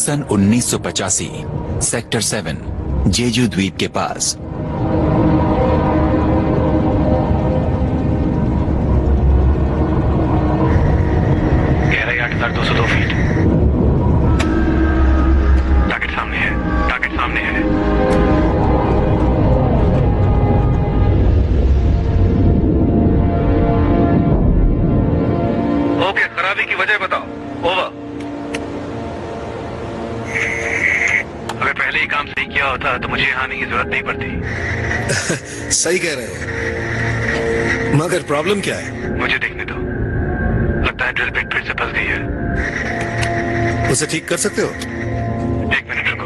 सन 1985 sector 7 जेजू द्वीप के पास। गहराई 8,202 फीट। टारगेट सामने है, टारगेट सामने है। ओके, खराबी की वजह बताओ। ओवर। अगर पहले ही काम सही किया होता तो मुझे यहाँ आने की जरूरत नहीं पड़ती। सही कह रहे हो, मगर प्रॉब्लम क्या है? मुझे देखने दो। लगता है ड्रिल बिट फिर से फंस गई है। उसे ठीक कर सकते हो? 1 मिनट रुको।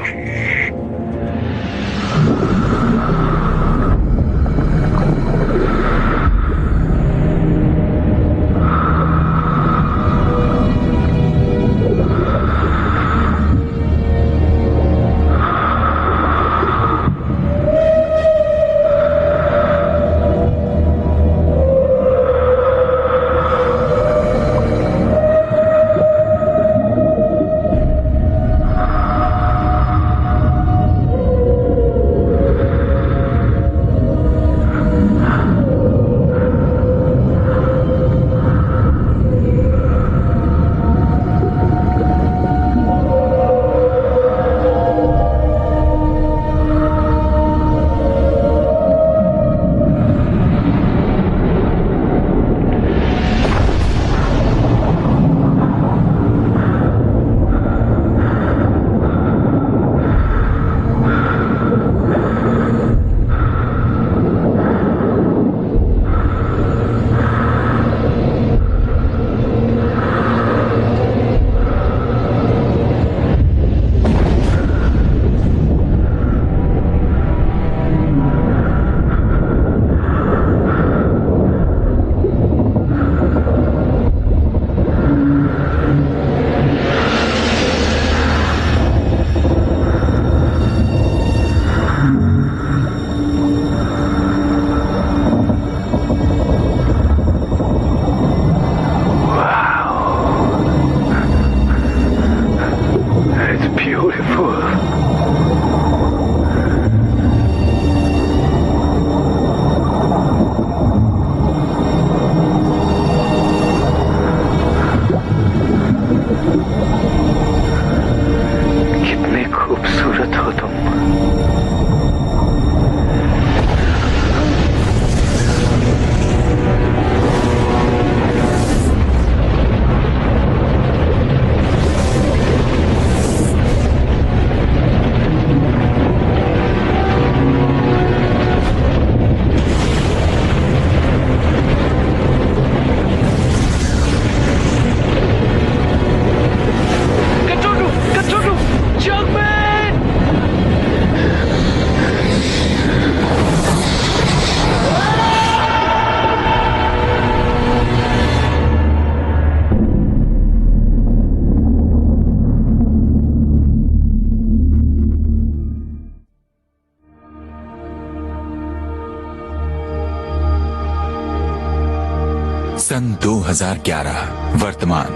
सन 2011 वर्तमान।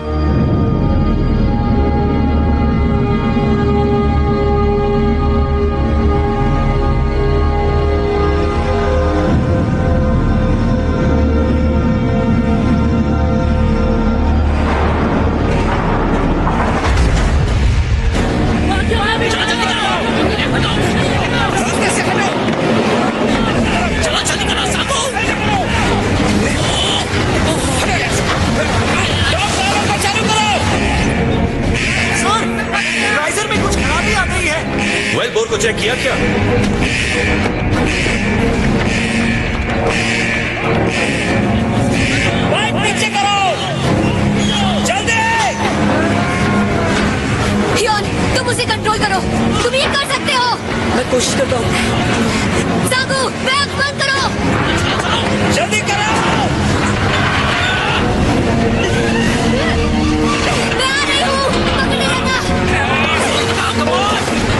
वेल बोर को चेक किया क्या? पीछे करो, जल्दी! हियोन, तुम उसे कंट्रोल करो। तुम ये कर सकते हो। मैं कोशिश करता हूँ। सागू, बैग बंद करो। जल्दी करो। मैं आ रही हूँ। पकड़े रहना।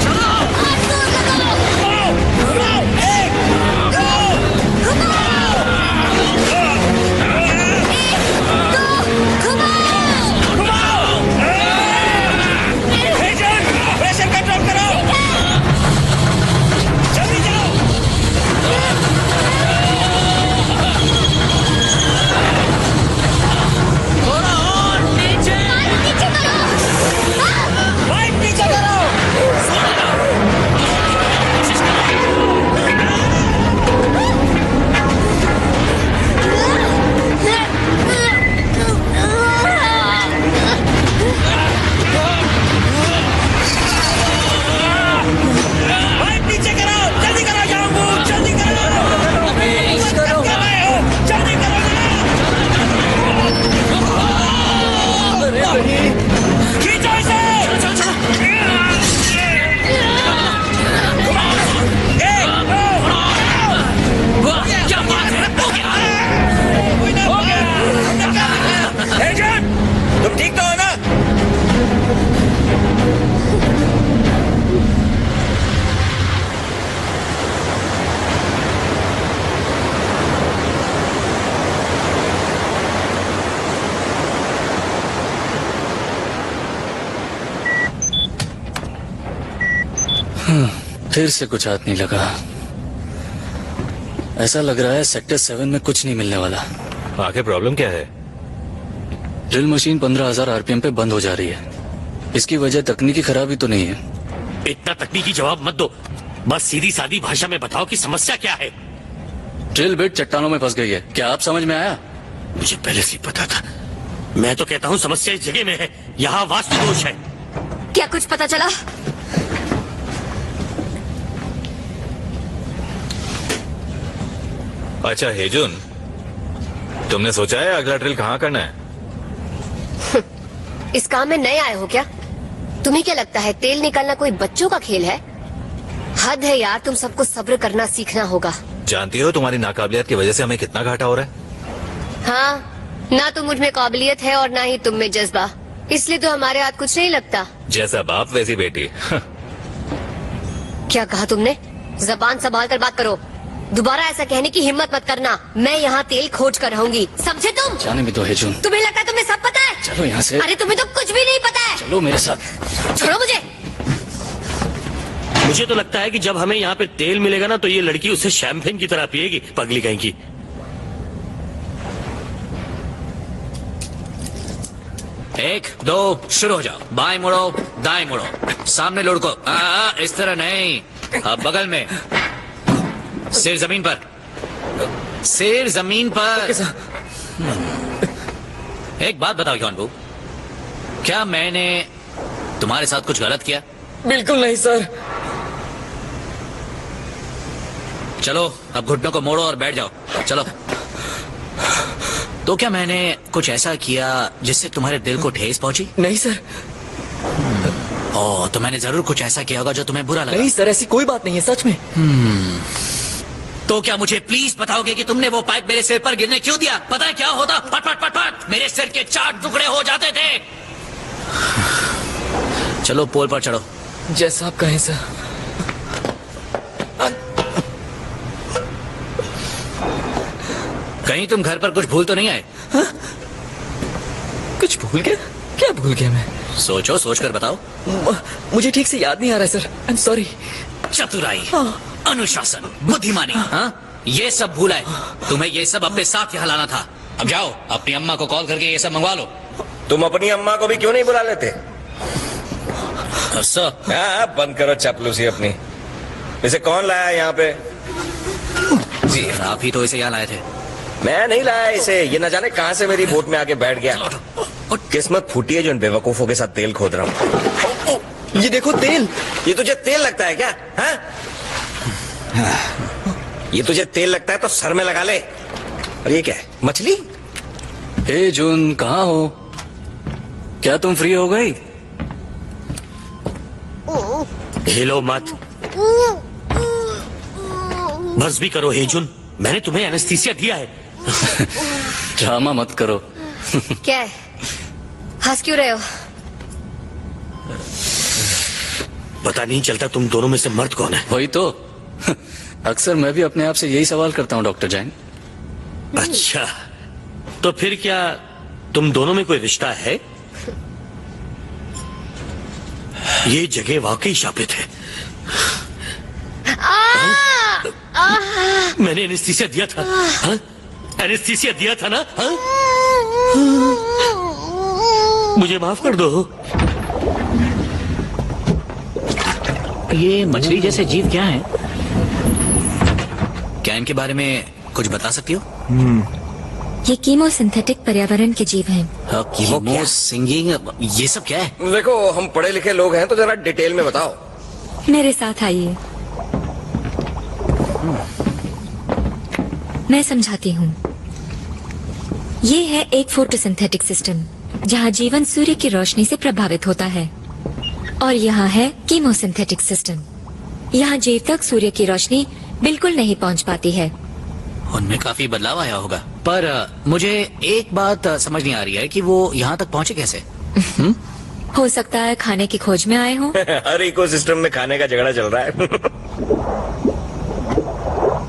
चलो। हाथ दूर लगाओ। फिर से कुछ हाथ नहीं लगा। ऐसा लग रहा है सेक्टर 7 में कुछ नहीं मिलने वाला। आखिर प्रॉब्लम क्या है? ड्रिल मशीन 15,000 आरपीएम पे बंद हो जा रही है। इसकी वजह तकनीकी खराबी तो नहीं है। इतना तकनीकी जवाब मत दो, बस सीधी सादी भाषा में बताओ कि समस्या क्या है। ड्रिल बिट चट्टानों में फंस गई है। क्या आप समझ में आया? मुझे पहले से ही पता था। मैं तो कहता हूँ समस्या इस जगह में है, यहाँ वास्तु दोष है। क्या कुछ पता चला? अच्छा हेजुन, तुमने सोचा है अगला ड्रिल कहाँ करना है? इस काम में नए आए हो क्या? तुम्हें क्या लगता है तेल निकालना कोई बच्चों का खेल है? हद है यार, तुम सबको सब्र करना सीखना होगा। जानती हो तुम्हारी नाकाबिलियत की वजह से हमें कितना घाटा हो रहा है? हाँ, ना तो मुझ में काबिलियत है और ना ही तुम में जज्बा, इसलिए तो हमारे हाथ कुछ नहीं लगता। जैसा बाप वैसी बेटी। क्या कहा तुमने? जबान संभाल कर बात करो। दोबारा ऐसा कहने की हिम्मत मत करना। मैं यहाँ तेल खोज कर रहूंगी, समझे तुम? जाने भी तो हेजुन। तुम्हें लगता है तुम्हें सब पता है? चलो यहाँ से। अरे तुम्हें तो कुछ भी नहीं पता है। चलो मेरे साथ। छोड़ो मुझे। मुझे तो लगता है कि जब हमें यहाँ पे तेल मिलेगा ना, तो ये लड़की उसे शैंपेन की तरह पिएगी, पगली कहीं की। एक दो शुरू हो जाओ। बाएं मुड़ो, दाएं मुड़ो, सामने लुढ़को। इस तरह नहीं, अब बगल में। सिर जमीन पर, सिर जमीन पर। एक बात बताओ यौनबू, क्या मैंने तुम्हारे साथ कुछ गलत किया? बिल्कुल नहीं सर। चलो अब घुटनों को मोड़ो और बैठ जाओ। चलो। तो क्या मैंने कुछ ऐसा किया जिससे तुम्हारे दिल को ठेस पहुंची? नहीं सर। ओह, तो मैंने जरूर कुछ ऐसा किया होगा जो तुम्हें बुरा लगा। नहीं सर, ऐसी कोई बात नहीं है सच में। तो क्या मुझे प्लीज बताओगे कि तुमने वो पाइप मेरे सिर पर गिरने क्यों दिया? पता है क्या होता? पट पट पट पट मेरे सिर के 4 टुकड़े हो जाते थे। चलो पोल पर चढ़ो। जैसा आप कहें सर। कहीं तुम घर पर कुछ भूल तो नहीं आए? हा? कुछ भूल गया? क्या भूल गया मैं? सोचो, सोच कर बताओ। मुझे ठीक से याद नहीं आ रहा है सर। I am sorry. चतुराई, अनुशासन, बुद्धिमानी, हाँ, ये सब भूला है। तुम्हें ये सब अपने साथ यहाँ लाना था। अब जाओ अपनी अम्मा को कॉल करके ये सब मंगवा लो। तुम अपनी अम्मा को भी क्यों नहीं बुला लेते? सर, बंद करो चापलूसी अपनी। इसे कौन लाया यहाँ पे? जी आप ही तो इसे यहाँ लाए थे। मैं नहीं लाया इसे, ये न जाने कहाँ से मेरी बोट में आके बैठ गया। किस्मत फूटी है जो इन बेवकूफों के साथ तेल खोद रहा हूँ। ये देखो तेल। ये तुझे तेल लगता है क्या? हाँ? ये तुझे तेल लगता है तो सर में लगा ले। और ये क्या है, मछली? हे जून, कहाँ हो? क्या तुम फ्री हो गई? हिलो मत, बस भी करो हेजुन, मैंने तुम्हें एनेस्थीसिया दिया है। ड्रामा मत करो। क्या है, हंस क्यों रहे हो? पता नहीं चलता तुम दोनों में से मर्द कौन है। वही तो। अक्सर मैं भी अपने आप से यही सवाल करता हूँ डॉक्टर जैन। अच्छा, तो फिर क्या तुम दोनों में कोई रिश्ता है? ये जगह वाकई शापित है। मैंने एनेस्थीसिया दिया था। हाँ? एनेस्थीसिया दिया था ना? हाँ? मुझे माफ कर दो। ये मछली जैसे जीव क्या है? क्या इनके बारे में कुछ बता सकती हो? ये कीमोसिंथेटिक पर्यावरण के जीव हैं। कीमो सिंगिंग, ये सब क्या है? देखो, हम पढ़े लिखे लोग हैं तो जरा डिटेल में बताओ। मेरे साथ आइए, मैं समझाती हूँ। ये है एक फोटोसिंथेटिक सिस्टम जहाँ जीवन सूर्य की रोशनी से प्रभावित होता है, और यहाँ है कीमोसिंथेटिक सिस्टम। यहाँ जीव तक सूर्य की रोशनी बिल्कुल नहीं पहुँच पाती है। उनमें काफी बदलाव आया होगा, पर मुझे एक बात समझ नहीं आ रही है कि वो यहाँ तक पहुँचे कैसे? हो सकता है खाने की खोज में आए हो। हर इकोसिस्टम में खाने का झगड़ा चल रहा है।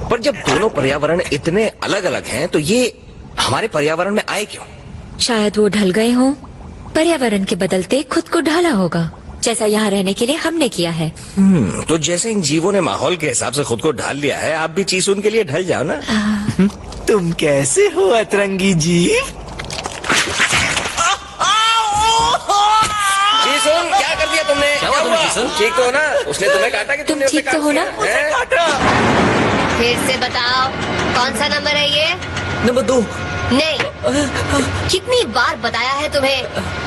पर जब दोनों पर्यावरण इतने अलग अलग हैं तो ये हमारे पर्यावरण में आए क्यों? शायद वो ढल गए हों। पर्यावरण के बदलते खुद को ढाला होगा। जैसा यहाँ रहने के लिए हमने किया है। तो जैसे इन जीवों ने माहौल के हिसाब से खुद को ढाल लिया है, आप भी चीसुन के लिए ढल जाओ ना। तुम कैसे हो अतरंगी जीव? चीसुन, क्या कर दिया तुमने? क्या हुआ तुम्हें, चीसुन? ठीक तो हो ना? उसने तुम्हें काटा कि तुम तुमने उसे ठीक तो हो ना? काट दिया? हैं? फिर से बताओ, कौन सा नंबर है ये? नंबर 2। नहीं, कितनी बार बताया है तुम्हें?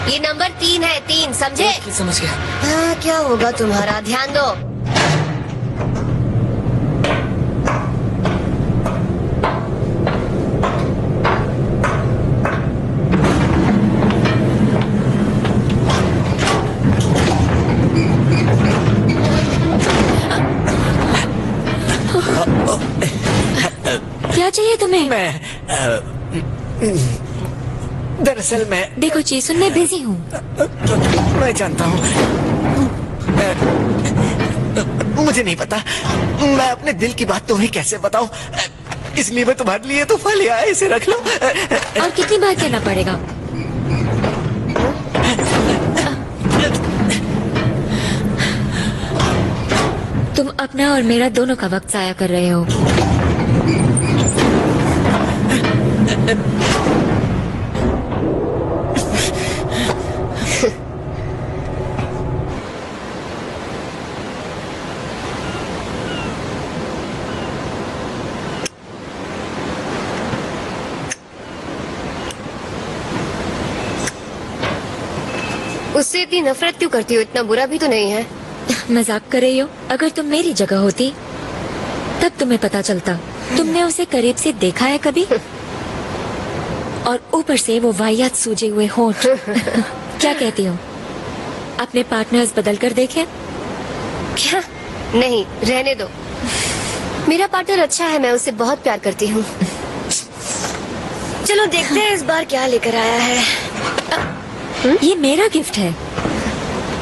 ये नंबर 3 है, 3, समझे? समझ गया। हाँ, क्या होगा तुम्हारा, ध्यान दो। क्या चाहिए तुम्हें? दरअसल मैं देखो चीसुन, मैं बिजी हूँ। मैं जानता हूँ। मुझे नहीं पता, मैं अपने दिल की बात तुम्हें कैसे बताऊं, इसलिए मैं तुम्हारे लिए तोहफा ले आया, इसे रख लो। और कितनी बार कहना पड़ेगा? तुम अपना और मेरा दोनों का वक्त जाया कर रहे हो। उससे इतनी नफरत क्यों करती हो? इतना बुरा भी तो नहीं है। मजाक कर रही हो? अगर तुम मेरी जगह होती तब तुम्हें पता चलता। तुमने उसे करीब से देखा है कभी? और ऊपर से वो वाहियात सूजे हुए होंठ। क्या कहती हो? अपने पार्टनर्स बदल कर देखें? क्या? नहीं, रहने दो। मेरा पार्टनर अच्छा है, मैं उससे बहुत प्यार करती हूँ। चलो देखते हैं इस बार क्या लेकर आया है। ये मेरा गिफ्ट है।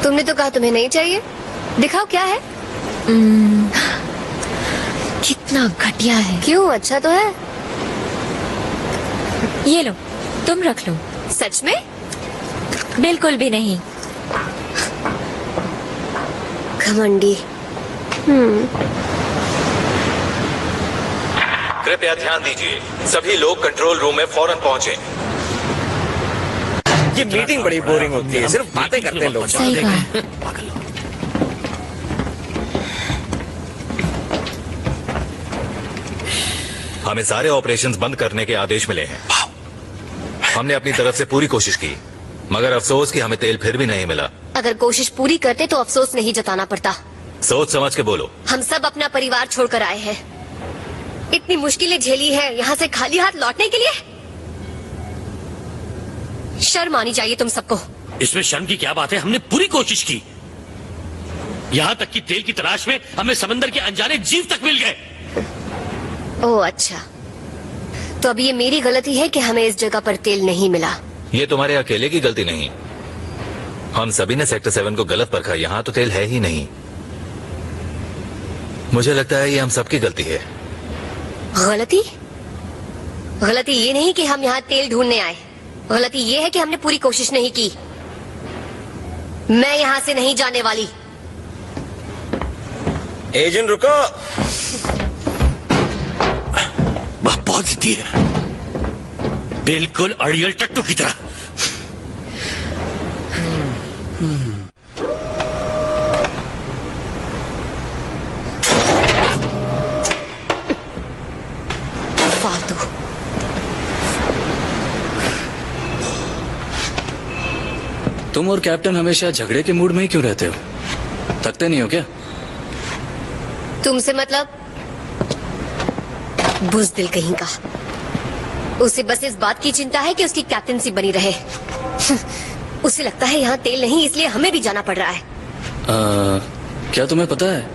तुमने तो कहा तुम्हें नहीं चाहिए। दिखाओ क्या है। कितना घटिया है। क्यों, अच्छा तो है। ये लो, तुम रख लो। सच में? बिल्कुल भी नहीं। घमंडी। कृपया ध्यान दीजिए, सभी लोग कंट्रोल रूम में फौरन पहुंचे। ये मीटिंग बड़ी बोरिंग होती है, सिर्फ बातें करते हैं लोग। सही कहा। हमें सारे ऑपरेशंस बंद करने के आदेश मिले हैं। हमने अपनी तरफ से पूरी कोशिश की, मगर अफसोस कि हमें तेल फिर भी नहीं मिला। अगर कोशिश पूरी करते तो अफसोस नहीं जताना पड़ता। सोच समझ के बोलो। हम सब अपना परिवार छोड़कर आए हैं। इतनी मुश्किलें झेली है यहाँ से खाली हाथ लौटने के लिए। शर्म आनी चाहिए तुम सबको। इसमें शर्म की क्या बात है? हमने पूरी कोशिश की, यहाँ तक कि तेल की तलाश में हमें समंदर के अनजाने जीव तक मिल गए। ओह अच्छा, तो अब ये मेरी गलती है कि हमें इस जगह पर तेल नहीं मिला। ये तुम्हारे अकेले की गलती नहीं, हम सभी ने सेक्टर 7 को गलत परखा। यहाँ तो तेल है ही नहीं। मुझे लगता है ये हम सबकी गलती है। गलती? गलती ये नहीं कि हम यहाँ तेल ढूंढने आए, गलती ये है कि हमने पूरी कोशिश नहीं की। मैं यहाँ से नहीं जाने वाली। एजेंट रुको। वह बहुत जिद्दी है, बिल्कुल अड़ियल टट्टू की तरह। फालतू। तुम और कैप्टन हमेशा झगड़े के मूड में ही क्यों रहते हो? थकते नहीं हो क्या? तुमसे मतलब? बुज़दिल कहीं का। उसे बस इस बात की चिंता है कि उसकी कैप्टनसी बनी रहे। उसे लगता है यहाँ तेल नहीं, इसलिए हमें भी जाना पड़ रहा है। क्या तुम्हें पता है,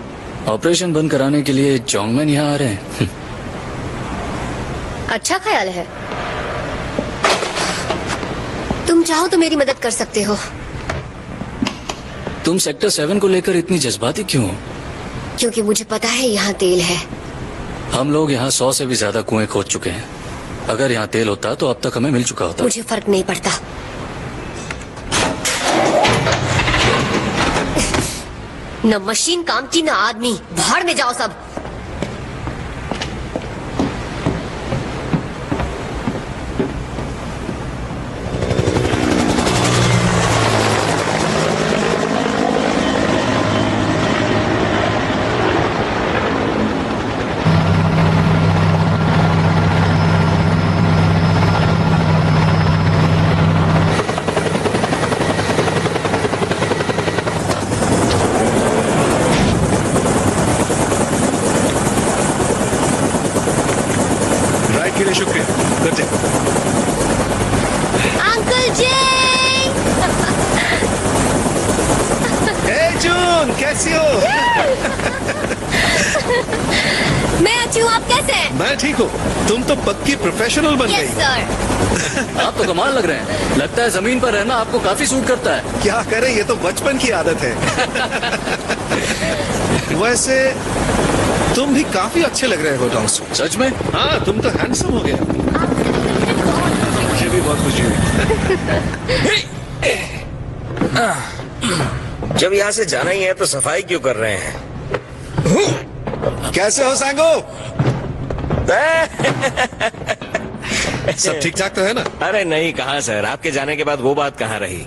ऑपरेशन बंद कराने के लिए जोंगमैन यहाँ आ रहे हैं। अच्छा ख्याल है। तुम चाहो तो मेरी मदद कर सकते हो। तुम सेक्टर 7 को लेकर इतनी जज्बाती क्यों हो? क्योंकि मुझे पता है यहाँ तेल है। हम लोग यहाँ 100 से भी ज्यादा कुएं खोद चुके हैं। अगर यहाँ तेल होता तो अब तक हमें मिल चुका होता। मुझे फर्क नहीं पड़ता। न मशीन काम की, न आदमी। भाड़ में जाओ सब। के लिए शुक्रिया। करते अंकल जी। जून कैसी हो? मैं अच्छी हूँ, आप कैसे हैं? मैं ठीक हूँ। तुम तो पक्की प्रोफेशनल बन यस गई। सर। आप तो कमाल लग रहे हैं। लगता है जमीन पर रहना आपको काफी सूट करता है। क्या करें, ये तो बचपन की आदत है। वैसे तुम भी काफी अच्छे लग रहे हो टॉम्स। सच में? हाँ, तुम तो हैंडसम हो गया। मुझे भी बहुत खुशी हुई। जब यहाँ से जाना ही है तो सफाई क्यों कर रहे हैं? कैसे हो सांगो? सब ठीक ठाक तो है ना? अरे नहीं, कहाँ सर, आपके जाने के बाद वो बात कहाँ रही।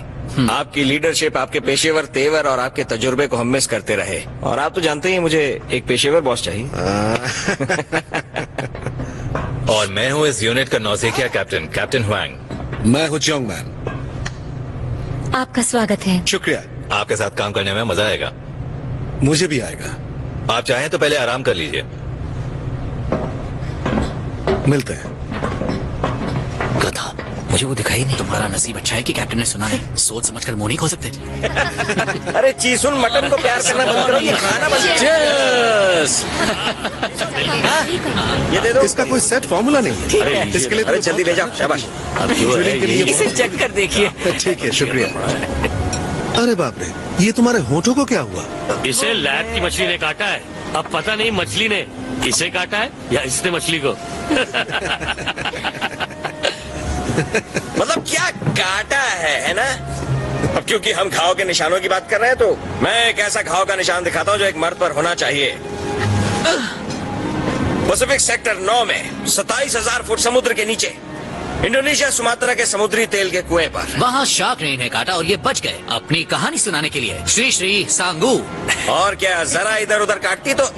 आपकी लीडरशिप, आपके पेशेवर तेवर और आपके तजुर्बे को हम मिस करते रहे। और आप तो जानते ही मुझे एक पेशेवर बॉस चाहिए। और मैं हूँ इस यूनिट का नौसेखिया कैप्टन, कैप्टन हुआंग। मैं हूँ जोंग मैन। आपका स्वागत है। शुक्रिया। आपके साथ काम करने में मजा आएगा। मुझे भी आएगा। आप चाहें तो पहले आराम कर लीजिए। मिलते हैं। गधा, मुझे वो दिखाई नहीं। तुम्हारा नसीब अच्छा है कि कैप्टन ने सुना है। सोच समझ कर मुंह नहीं खो सकते। अरे चीसुन, मटन को प्यार करना बंद करो, ये खाना बंद करो। Cheers! ये दे दो। इसका कोई सेट फॉर्मूला नहीं है। अरे इसके लिए अरे जल्दी ले जाओ, शाबाश। के लिए इसे चेक कर देखिए। ठीक है, शुक्रिया। अरे बाप रे, ये तुम्हारे होठों को क्या हुआ? इसे लैब की मछली ने काटा है। अब पता नहीं मछली ने इसे काटा है या इसने मछली को। मतलब क्या काटा है ना? अब क्योंकि हम घाव के निशानों की बात कर रहे हैं तो मैं एक ऐसा घाव का निशान दिखाता हूँ जो एक मर्द पर होना चाहिए। पैसिफिक सेक्टर 9 में 27,000 फुट समुद्र के नीचे इंडोनेशिया सुमात्रा के समुद्री तेल के कुएं पर। वहाँ शार्क ने इन्हें काटा और ये बच गए अपनी कहानी सुनाने के लिए। श्री श्री सांगू। और क्या, जरा इधर उधर काटती तो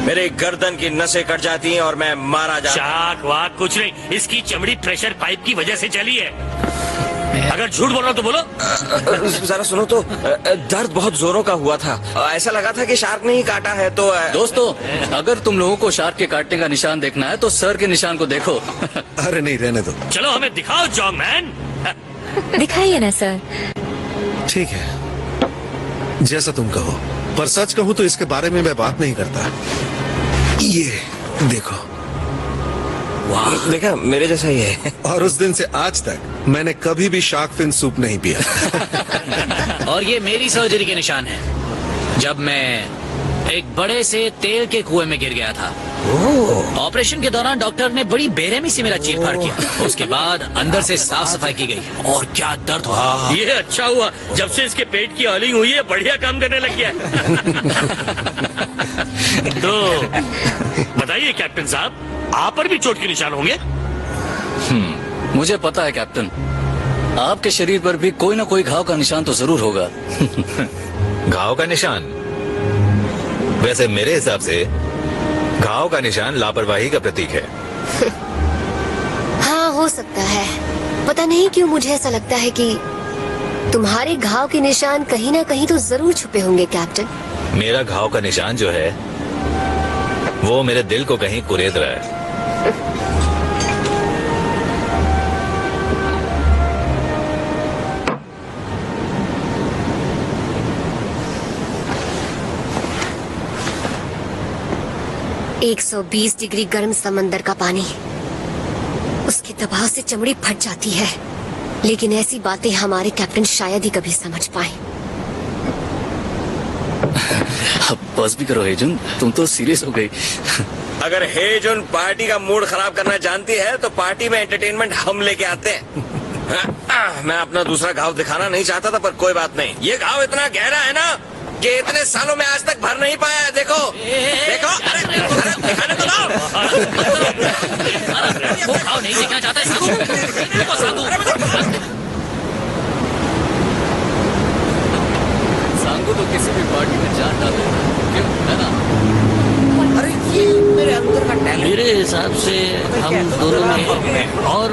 मेरे गर्दन की नसें कट जाती हैं और मैं मारा जाता। शाक वाक कुछ नहीं, इसकी चमड़ी प्रेशर पाइप की वजह से चली है। अगर झूठ बोल रहा तो बोलो। जरा सुनो तो, दर्द बहुत जोरों का हुआ था। ऐसा लगा था कि शार्क ने ही काटा है। तो दोस्तों, अगर तुम लोगों को शार्क के काटने का निशान देखना है तो सर के निशान को देखो। अरे नहीं, रहने दो। चलो हमें दिखाओ जॉन्ग मैन। दिखाइए ना सर। ठीक है, जैसा तुम कहो। पर सच कहूँ तो इसके बारे में मैं बात नहीं करता। ये देखो। देखा, मेरे जैसा ही है। और उस दिन से आज तक मैंने कभी भी शार्क फिन सूप नहीं पिया। और ये मेरी सर्जरी के निशान है। जब मैं एक बड़े से तेल के कुएं में गिर गया था। ऑपरेशन के दौरान डॉक्टर ने बड़ी बेरहमी से मेरा चीर फाड़ किया। उसके बाद अंदर से साफ सफाई की गई और क्या दर्द हुआ। ये अच्छा हुआ, जब से इसके पेट की ऑयलिंग हुई है बढ़िया काम करने लग गया। तो बताइए कैप्टन साहब, आप पर भी चोट के निशान होंगे? मुझे पता है कैप्टन, आपके शरीर पर भी कोई ना कोई घाव का निशान तो जरूर होगा। घाव का निशान? वैसे मेरे हिसाब से घाव का निशान लापरवाही का प्रतीक है। हाँ, हो सकता है। पता नहीं क्यों मुझे ऐसा लगता है कि तुम्हारे घाव के निशान कहीं ना कहीं तो जरूर छुपे होंगे कैप्टन। मेरा घाव का निशान जो है वो मेरे दिल को कहीं कुरेद रहा है। है 120 डिग्री गर्म समंदर का पानी, उसके दबाव से चमड़ी फट जाती है। लेकिन ऐसी बातें हमारे कैप्टन शायद ही कभी समझ पाए। अब बस भी करो हेजुन, तुम तो सीरियस हो गई। अगर हेजुन पार्टी का मूड खराब करना जानती है तो पार्टी में एंटरटेनमेंट हम लेके आते हैं। मैं अपना दूसरा घाव दिखाना नहीं चाहता था, पर कोई बात नहीं। ये घाव इतना गहरा है ना कि इतने सालों में आज तक भर नहीं पाया है। देखो देखो, अरे दिखाने तो दो। वो खाओ नहीं देखना चाहता है साधु। सांगू तो किसी भी पार्टी में जान डाले, क्यों है ना? अरे ये मेरे अंदर का टैलेंट। मेरे हिसाब से हम दोनों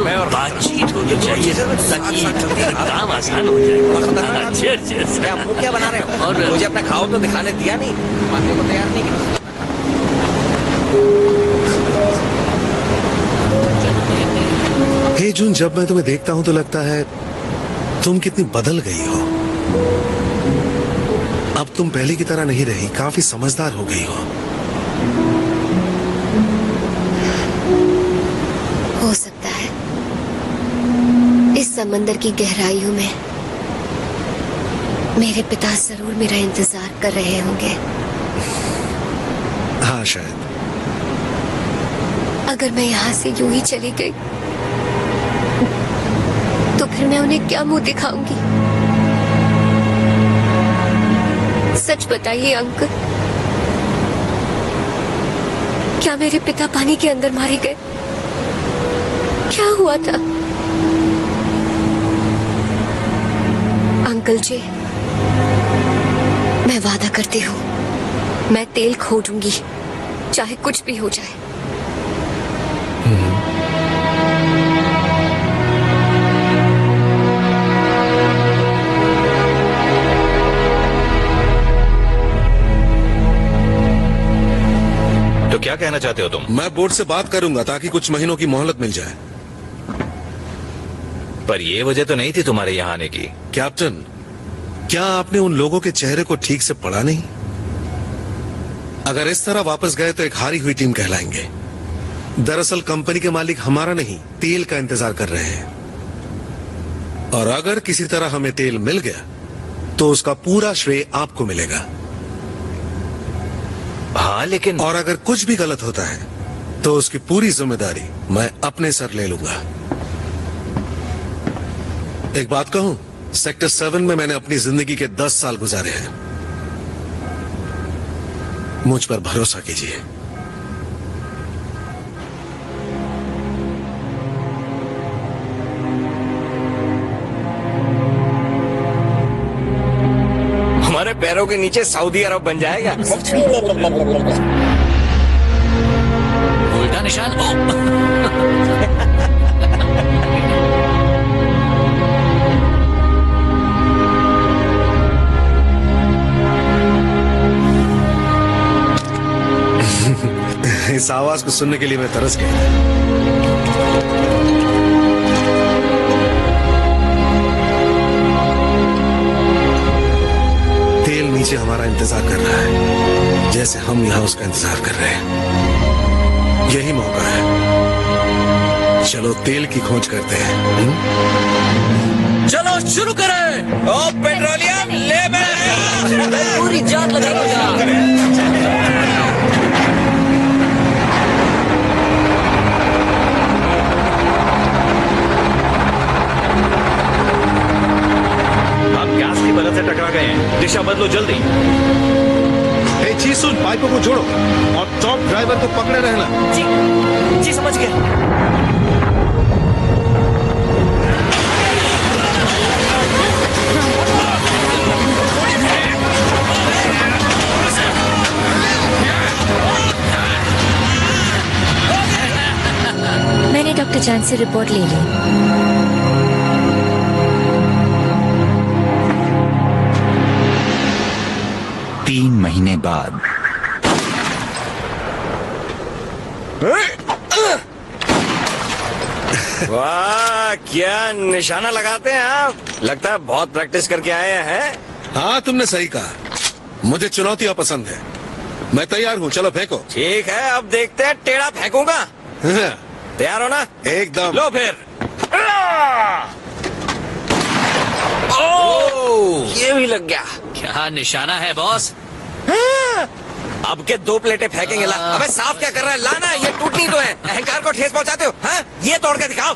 में और बातचीत होनी चाहिए ताकि काम आसान हो जाए। चेयर क्या मुंह क्या बना रहे हो? और मुझे अपना खाओ तो दिखाने दिया नहीं, मानने को तैयार नहीं किया। हे जून, जब मैं तुम्हें देखता हूं तो लगता है तुम कितनी बदल गई हो। अब तुम पहले की तरह नहीं रही, काफी समझदार हो गई हो। हो सकता है इस समंदर की गहराइयों में मेरे पिता जरूर मेरा इंतजार कर रहे होंगे। हाँ शायद। अगर मैं यहाँ से यूं ही चली गई तो फिर मैं उन्हें क्या मुंह दिखाऊंगी? सच बताइए अंकल, क्या मेरे पिता पानी के अंदर मारे गए? क्या हुआ था? अंकल जी, मैं वादा करती हूँ मैं तेल खो दूंगी, चाहे कुछ भी हो जाए। तो क्या कहना चाहते हो तुम? मैं बोर्ड से बात करूंगा ताकि कुछ महीनों की मोहलत मिल जाए। पर ये वजह तो नहीं थी तुम्हारे यहाँ आने की। कैप्टन, क्या आपने उन लोगों के चेहरे को ठीक से पढ़ा नहीं? अगर इस तरह वापस गए तो एक हारी हुई टीम कहलाएंगे। दरअसल कंपनी के मालिक हमारा नहीं, तेल का इंतजार कर रहे हैं। और अगर किसी तरह हमें तेल मिल गया तो उसका पूरा श्रेय आपको मिलेगा। हाँ लेकिन, और अगर कुछ भी गलत होता है तो उसकी पूरी जिम्मेदारी मैं अपने सर ले लूंगा। एक बात कहूं, सेक्टर 7 में मैंने अपनी जिंदगी के 10 साल गुजारे हैं। मुझ पर भरोसा कीजिए। हमारे पैरों के नीचे सऊदी अरब बन जाएगा। उल्टा निशान। ओ इस आवाज को सुनने के लिए मैं तरस गया। तेल नीचे हमारा इंतजार कर रहा है, जैसे हम यहाँ उसका इंतजार कर रहे हैं। यही मौका है, चलो तेल की खोज करते हैं। चलो शुरू करें। ओ पेट्रोलियम ले मैं पूरी जान लगा। आप गैस की मदद से टकरा गए हैं, दिशा बदलो जल्दी। हे चीसुन, पाइपों को जोड़ो और टॉप ड्राइवर को पकड़े रहना। जी समझ गए। मैंने डॉक्टर जान से रिपोर्ट ले ली। 3 महीने बाद। वाह, क्या निशाना लगाते हैं आप। लगता है बहुत प्रैक्टिस करके आए हैं। हाँ, तुमने सही कहा। मुझे चुनौतियां पसंद है। मैं तैयार हूँ, चलो फेंको। ठीक है, अब देखते हैं टेढ़ा फेंकूंगा। तैयार हो ना? एकदम। लो फिर। ओह, ये भी लग गया। क्या निशाना है बॉस? अब के 2 प्लेटें फेंकेंगे। ला, अबे साफ क्या कर रहा है? लाना, ये टूटनी तो है। अहंकार को ठेस पहुंचाते हो। हाँ? ये तोड़ के दिखाओ।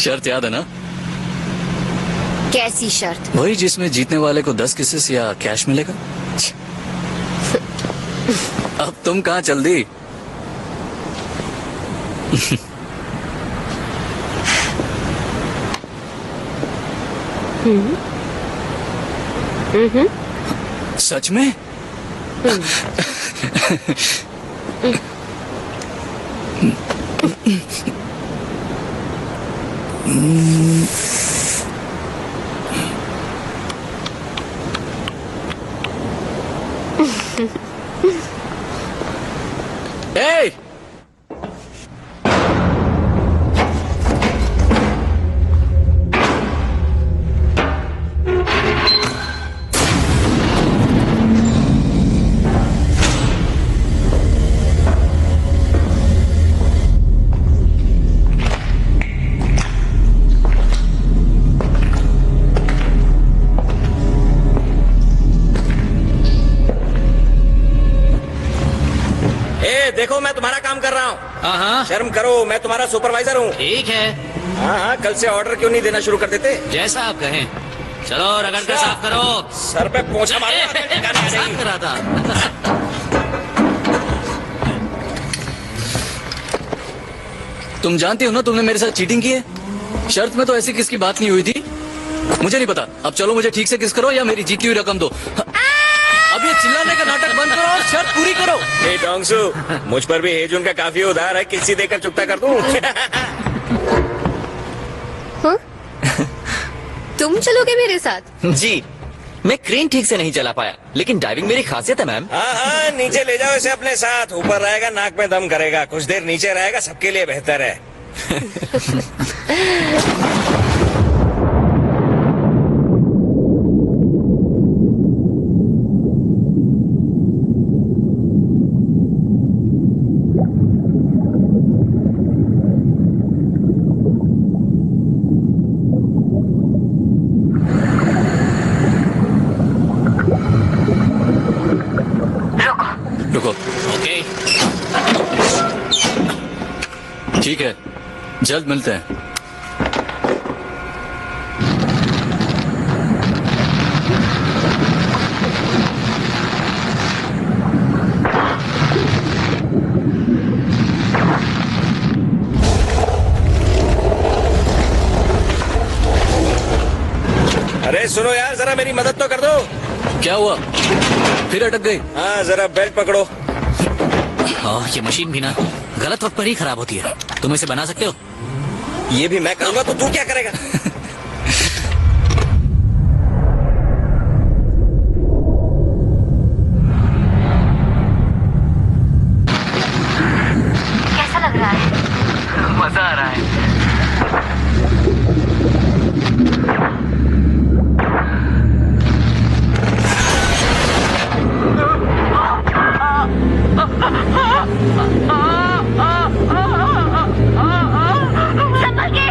शर्त याद है ना? कैसी शर्त? वही जिसमें जीतने वाले को 10 किसेस या कैश मिलेगा। अब तुम कहाँ चल दी? सच में? Hey! देखो मैं तुम्हारा काम कर रहा हूँ। हाँ शर्म करो, मैं तुम्हारा सुपरवाइजर हूँ। ठीक है। हाँ, कल से ऑर्डर क्यों नहीं देना शुरू कर देते? जैसा आप कहें। चलो रगड़ कर साफ करो। सर पे पोंछा मारो। साफ करा था। तुम जानती हो ना तुमने मेरे साथ चीटिंग की है। शर्त में तो ऐसी किसकी बात नहीं हुई थी। मुझे नहीं पता। अब चलो मुझे ठीक से किस करो या मेरी जीती हुई रकम दो। अब ये चिल्लाने का नाटक बंद करो और शर्त पूरी करो। हे डोंगसू, मुझ पर भी हेजुन का काफी उधार है। किसी देकर चुकता कर दूं। हाँ? तुम चलोगे मेरे साथ? जी, मैं क्रेन ठीक से नहीं चला पाया, लेकिन ड्राइविंग मेरी खासियत है मैम। हाँ, नीचे ले जाओ इसे अपने साथ। ऊपर रहेगा नाक में दम करेगा, कुछ देर नीचे रहेगा, सबके लिए बेहतर है। रुको। ओके, ठीक है, जल्द मिलते हैं। अरे सुनो यार, जरा मेरी मदद तो कर दो। क्या हुआ? फिर अटक गई? हाँ, जरा बेल्ट पकड़ो। ये मशीन भी ना गलत वक्त पर ही खराब होती है। तुम इसे बना सकते हो? ये भी मैं करूंगा तो तू क्या करेगा? कैसा लग रहा है? मजा आ रहा है। संभल के।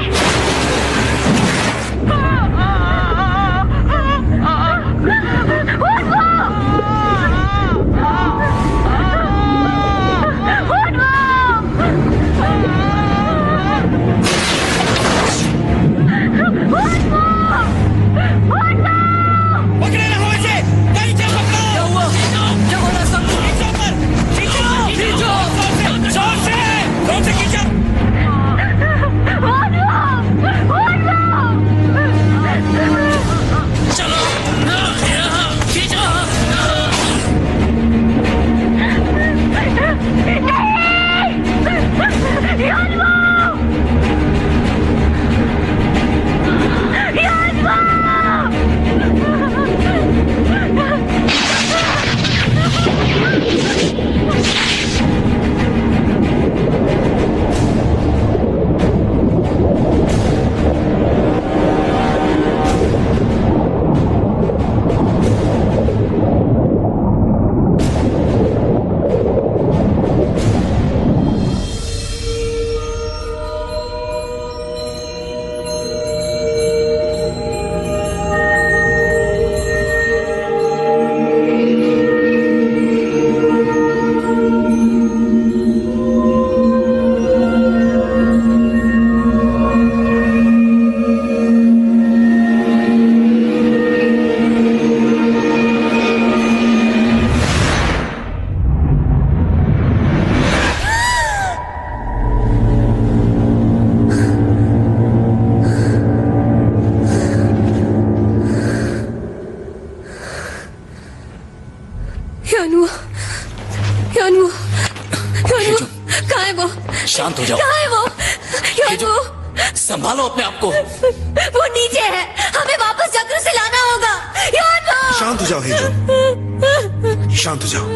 कहाँ है वो? शांत हो जाओ। कहाँ है वो? ये जो संभालो अपने आप को। वो नीचे है, हमें वापस जाकर उसे लाना होगा। यानो! शांत हो जाओ हेजो, शांत हो जाओ।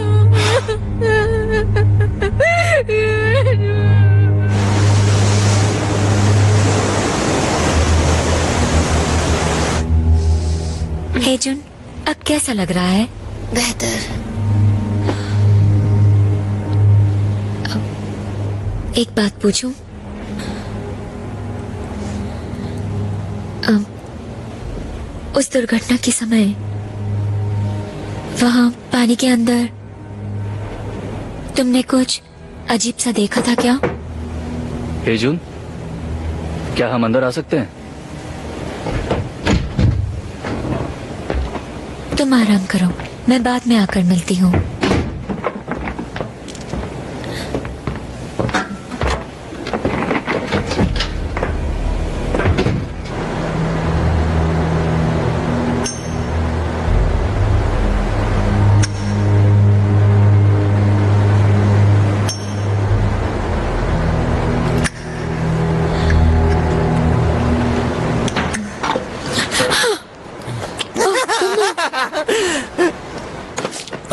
हेजुन, अब कैसा लग रहा है? बेहतर। एक बात पूछूं? उस दुर्घटना के समय वहां पानी के अंदर तुमने कुछ अजीब सा देखा था क्या? हेजुन, क्या हम अंदर आ सकते हैं? तुम आराम करो, मैं बाद में आकर मिलती हूँ।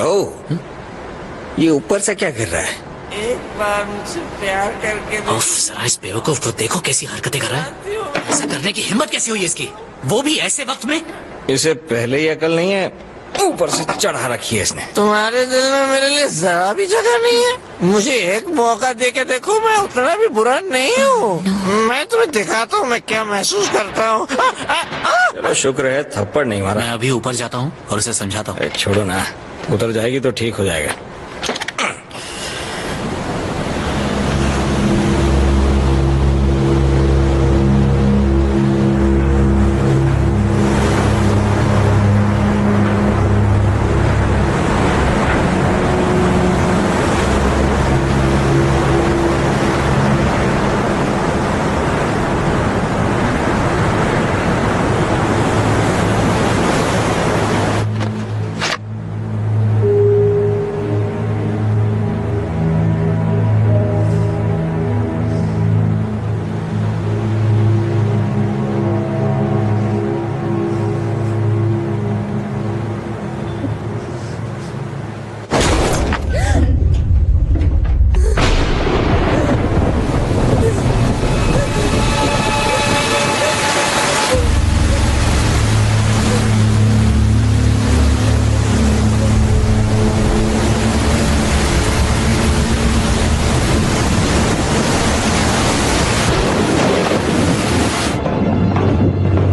ओह, ये ऊपर से क्या गिर रहा है? एक बार मुझसे प्यार करके उफ, जरा इस बेवकूफ को देखो कैसी हरकतें कर रहा है। ऐसा करने की हिम्मत कैसी हुई इसकी, वो भी ऐसे वक्त में? इसे पहले ही अकल नहीं है, ऊपर से चढ़ा रखी है इसने। तुम्हारे दिल में मेरे लिए जरा भी जगह नहीं है। मुझे एक मौका दे के देखो, मैं उतना भी बुरा नहीं हूँ। मैं तुम्हें दिखाता हूँ मैं क्या महसूस करता हूँ। चलो शुक्र है थप्पड़ नहीं मारा। मैं अभी ऊपर जाता हूँ और उसे समझाता हूँ। छोड़ो ना, उतर जाएगी तो ठीक हो जाएगा।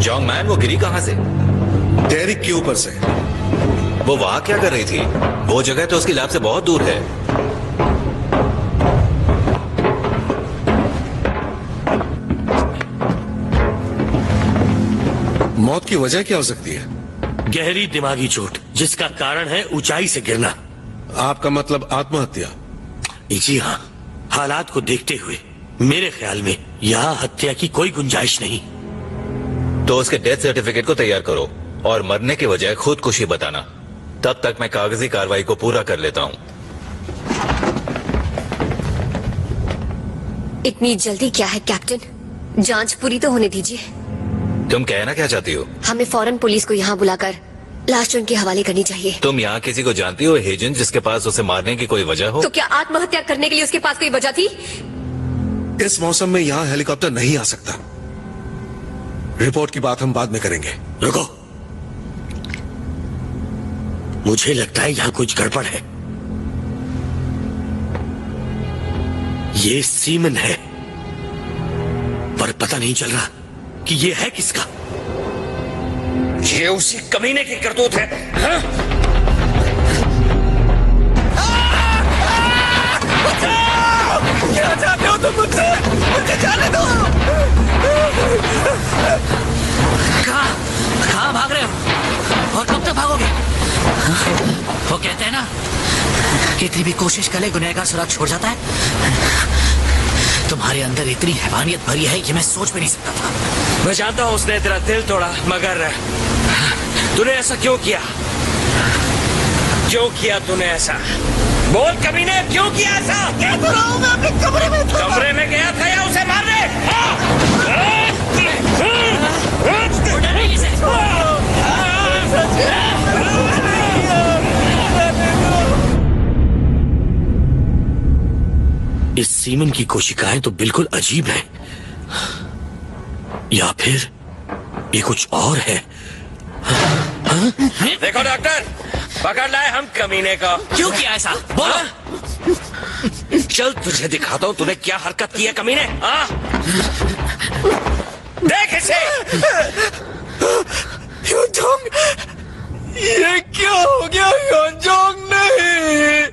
जॉन्ग मैन, वो गिरी कहां से? डेरिक के ऊपर से। वो वहां क्या कर रही थी? वो जगह तो उसकी लैब से बहुत दूर है। मौत की वजह क्या हो सकती है? गहरी दिमागी चोट, जिसका कारण है ऊंचाई से गिरना। आपका मतलब आत्महत्या? जी हाँ, हालात को देखते हुए मेरे ख्याल में यहाँ हत्या की कोई गुंजाइश नहीं। तो उसके डेथ सर्टिफिकेट को तैयार करो और मरने के बजाय खुदकुशी बताना। तब तक मैं कागजी कार्रवाई को पूरा कर लेता हूँ। इतनी जल्दी क्या है कैप्टन? जांच पूरी तो होने दीजिए। तुम कहना क्या चाहती हो? हमें फौरन पुलिस को यहाँ बुलाकर लाश उनके हवाले करनी चाहिए। तुम यहाँ किसी को जानती हो हेजन, जिसके पास उसे मारने की कोई वजह हो? तो क्या आत्महत्या करने के लिए उसके पास कोई वजह थी? इस मौसम में यहाँ हेलीकॉप्टर नहीं आ सकता। रिपोर्ट की बात हम बाद में करेंगे। रुको, मुझे लगता है यहाँ कुछ गड़बड़ है। ये सीमन है, पर पता नहीं चल रहा कि ये है किसका। ये उसी कमीने की करतूत है। हाँ? क्या चाहते हो तुम मुझसे? मुझे जाने दो। कहाँ भाग रहे हो और कब तक भागोगे? वो कहते हैं ना, कितनी भी कोशिश कर ले गुनहगार सुराग छोड़ जाता है। तुम्हारे अंदर इतनी हैवानियत भरी है कि मैं सोच भी नहीं सकता था। मैं जानता हूँ उसने तेरा दिल तोड़ा, मगर तूने ऐसा क्यों किया? क्यों किया तूने ऐसा? बोल कमीने, क्यों किया ऐसा? क्या कर रहा हूँ मैं? अपने कमरे में था। कमरे में गया था या उसे मारने? इस सीमेन की कोशिकाएं तो बिल्कुल अजीब हैं, या फिर ये कुछ और है। देखो डॉक्टर, पकड़ लाए हम कमीने को। क्यों किया ऐसा? बोलो। चल तुझे दिखाता हूँ तूने क्या हरकत की है कमीने। हाँ? देख इसे। योंजोंग, ये क्या हो गया? योंजोंग नहीं,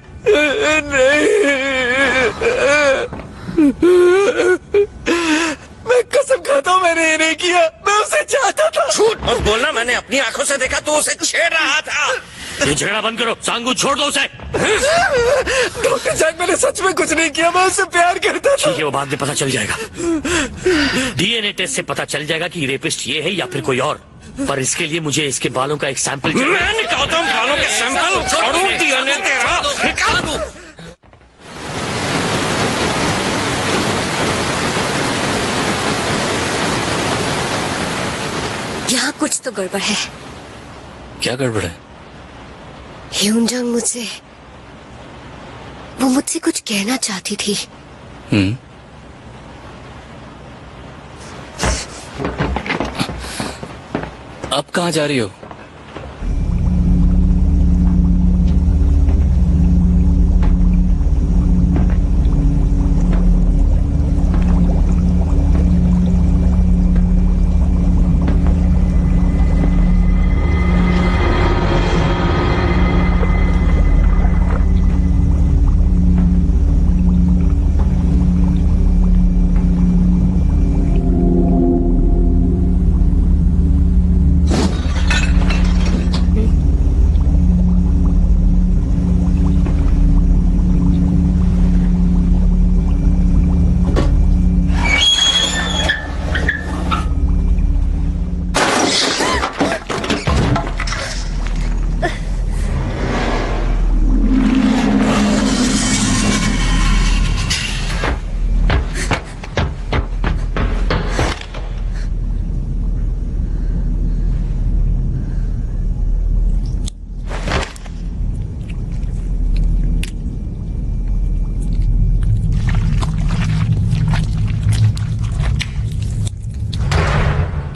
मैं कसम खाता हूँ मैंने ये नहीं किया। मैं उसे चाहता था। झूठ मत बोलना, मैंने अपनी आंखों से देखा तू उसे छेड़ रहा था। ये झगड़ा बंद करो, सांगू छोड़ दो उसे। डॉक्टर जैक, मैंने सच में कुछ नहीं किया, मैं उससे प्यार करता था। ठीक है, वो बाद में पता चल जाएगा। डीएनए टेस्ट से पता चल जाएगा कि रेपिस्ट ये है या फिर कोई और। पर इसके लिए मुझे इसके बालों का एक सैंपल चाहिए। मैं निकालता हूँ बालों के सैंपल। छोड़ो डीएनए तेरा। निकाल दो। यहाँ कुछ तो गड़बड़ है। क्या गड़बड़ है? ह्यूनजंग वो मुझसे कुछ कहना चाहती थी। अब कहाँ जा रही हो?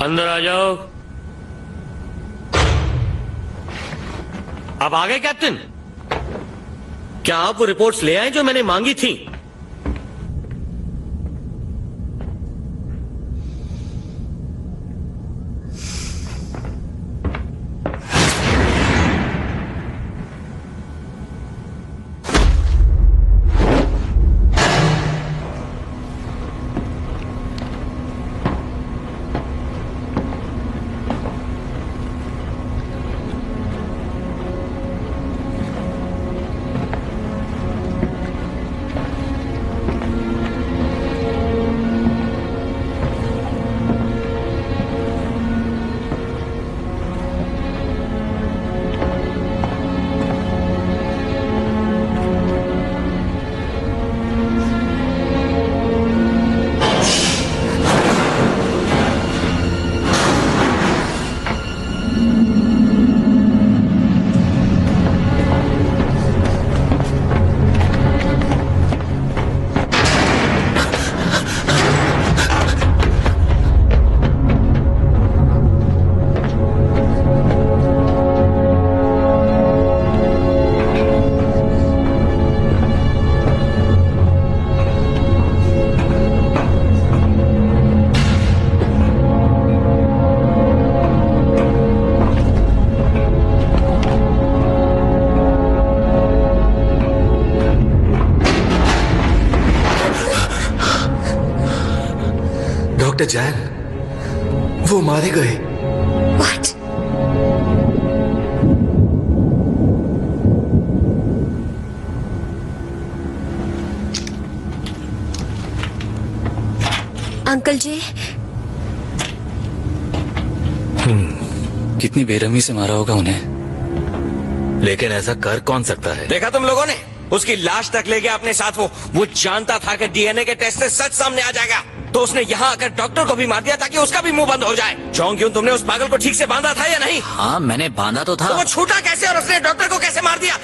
अंदर आ जाओ। अब आ गए कैप्टन? क्या आप वो रिपोर्ट्स ले आए जो मैंने मांगी थी? डॉक्टर जैन, वो मारे गए। What? अंकल जी, कितनी बेरहमी से मारा होगा उन्हें। लेकिन ऐसा कर कौन सकता है? देखा तुम लोगों ने? उसकी लाश तक ले गया अपने साथ। वो जानता था कि डीएनए के टेस्ट से सच सामने आ जाएगा, तो उसने यहाँ आकर डॉक्टर को भी मार दिया ताकि उसका भी मुंह बंद हो जाए। चौंक क्यों? तुमने उस पागल को ठीक से बांधा था या नहीं? हाँ मैंने बांधा तो था। तो वो छूटा कैसे और उसने डॉक्टर को कैसे मार दिया?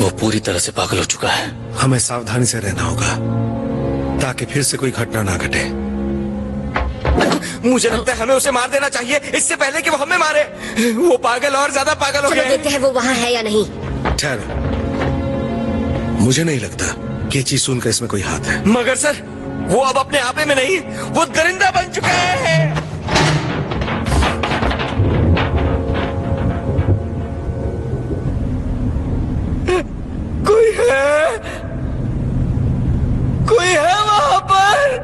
वो पूरी तरह से पागल हो चुका है। हमें सावधानी से रहना होगा ताकि फिर से कोई घटना ना घटे। मुझे लगता है हमें उसे मार देना चाहिए इससे पहले कि वो हमें मारे। वो पागल और ज्यादा पागल हो चलो गया। देखते हैं वो वहाँ है या नहीं। ठहरो, मुझे नहीं लगता कि ये चीज सुनकर इसमें कोई हाथ है। मगर सर, वो अब अपने आपे में नहीं, वो दरिंदा बन चुका है। कोई है? कोई है वहां पर?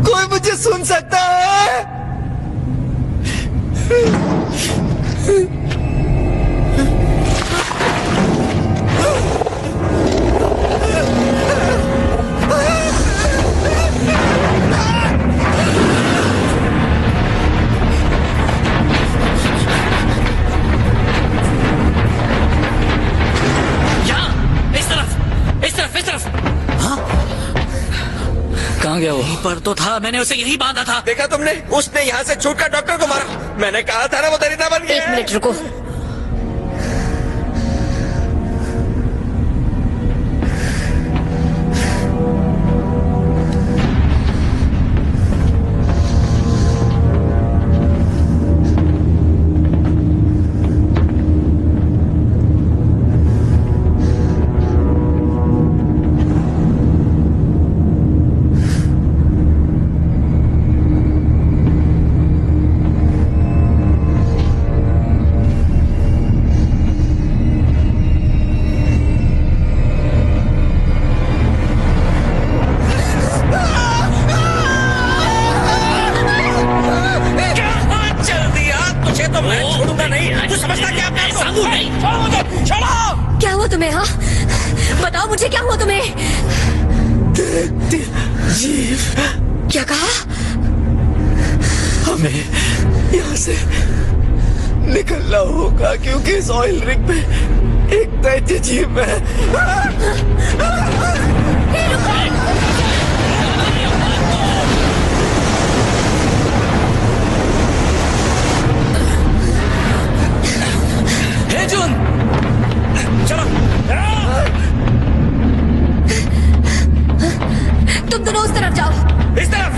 कोई मुझे सुन सकता है? कहाँ गया वो? यहीं पर तो था, मैंने उसे यहीं बांधा था। देखा तुमने? उसने यहाँ से छूटकर डॉक्टर को मारा। मैंने कहा था ना वो दरिंदा बन गया। 1 मिनट रुको। क्या हुआ तुम्हें? हाँ बताओ मुझे, क्या हुआ तुम्हें? क्या कहा? हमें यहाँ से निकलना होगा क्योंकि इस ऑयल रिग पे एक दैत्य जीव है। हे जून, चलो। तुम दोनों उस तरफ जाओ। इस तरफ।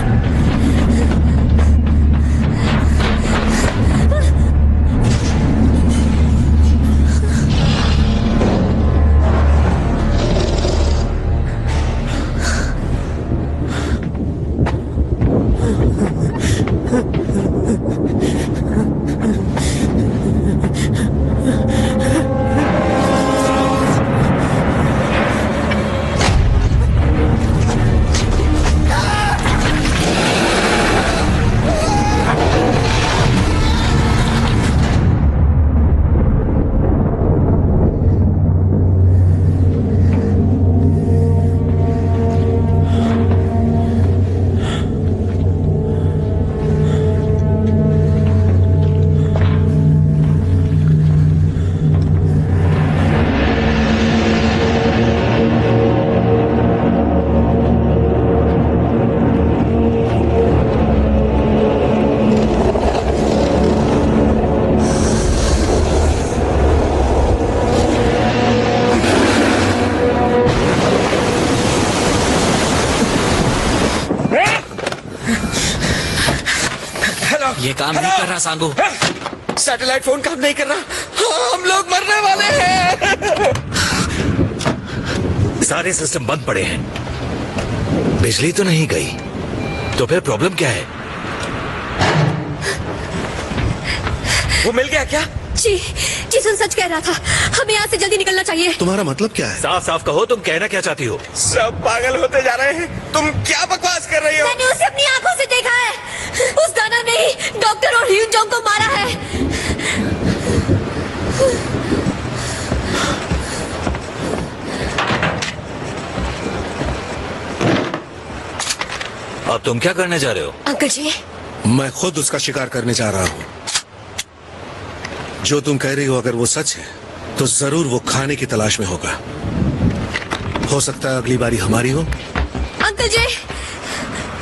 ये काम नहीं कर रहा सांगू। सैटेलाइट फोन काम नहीं कर रहा। हाँ, हम लोग मरने वाले हैं। सारे सिस्टम बंद पड़े हैं। बिजली तो नहीं गई, तो फिर प्रॉब्लम क्या है? वो मिल गया क्या? जी सुन सच कह रहा था, हमें यहाँ से जल्दी निकलना चाहिए। तुम्हारा मतलब क्या है? साफ साफ कहो, तुम कहना क्या चाहती हो? सब पागल होते जा रहे हैं। तुम क्या बकवास कर रही हो? मैंने उसे अपनी आंखों से देखा है। उस दानव ने ही डॉक्टर और ह्यून जोंग को मारा है। अब तुम क्या करने जा रहे हो? अंकल जी, मैं खुद उसका शिकार करने जा रहा हूँ। जो तुम कह रही हो अगर वो सच है तो जरूर वो खाने की तलाश में होगा। हो सकता है अगली बारी हमारी हो। अंकल जी,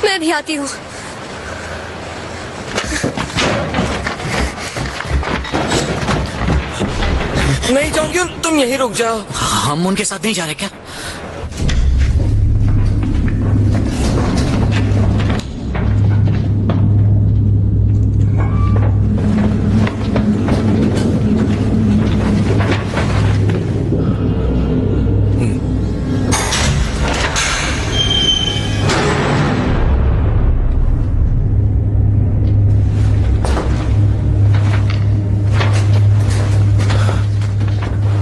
मैं भी आती हूँ। नहीं चौंकियों, तुम यहीं रुक जाओ। हम उनके साथ नहीं जा रहे क्या?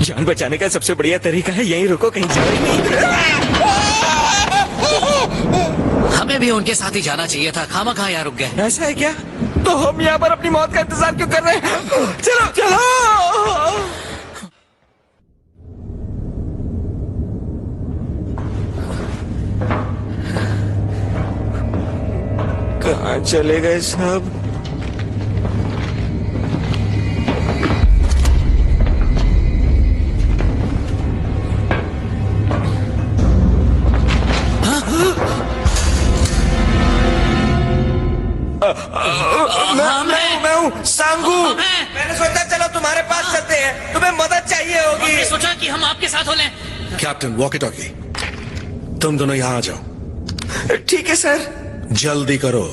जान बचाने का सबसे बढ़िया तरीका है यहीं रुको, कहीं जाओ ही नहीं। हमें भी उनके साथ ही जाना चाहिए था, खामा खा यहाँ रुक गए। ऐसा है क्या? तो हम यहाँ पर अपनी मौत का इंतजार क्यों कर रहे हैं? चलो चलो। कहाँ चले गए सब? मैं हूँ सांगू। मैंने सोचा चलो तुम्हारे पास चलते हैं, तुम्हें मदद चाहिए होगी। हमने सोचा कि हम आपके साथ हो लें। कैप्टन वॉकी टॉकी, तुम दोनों यहाँ आ जाओ। ठीक है सर। जल्दी करो।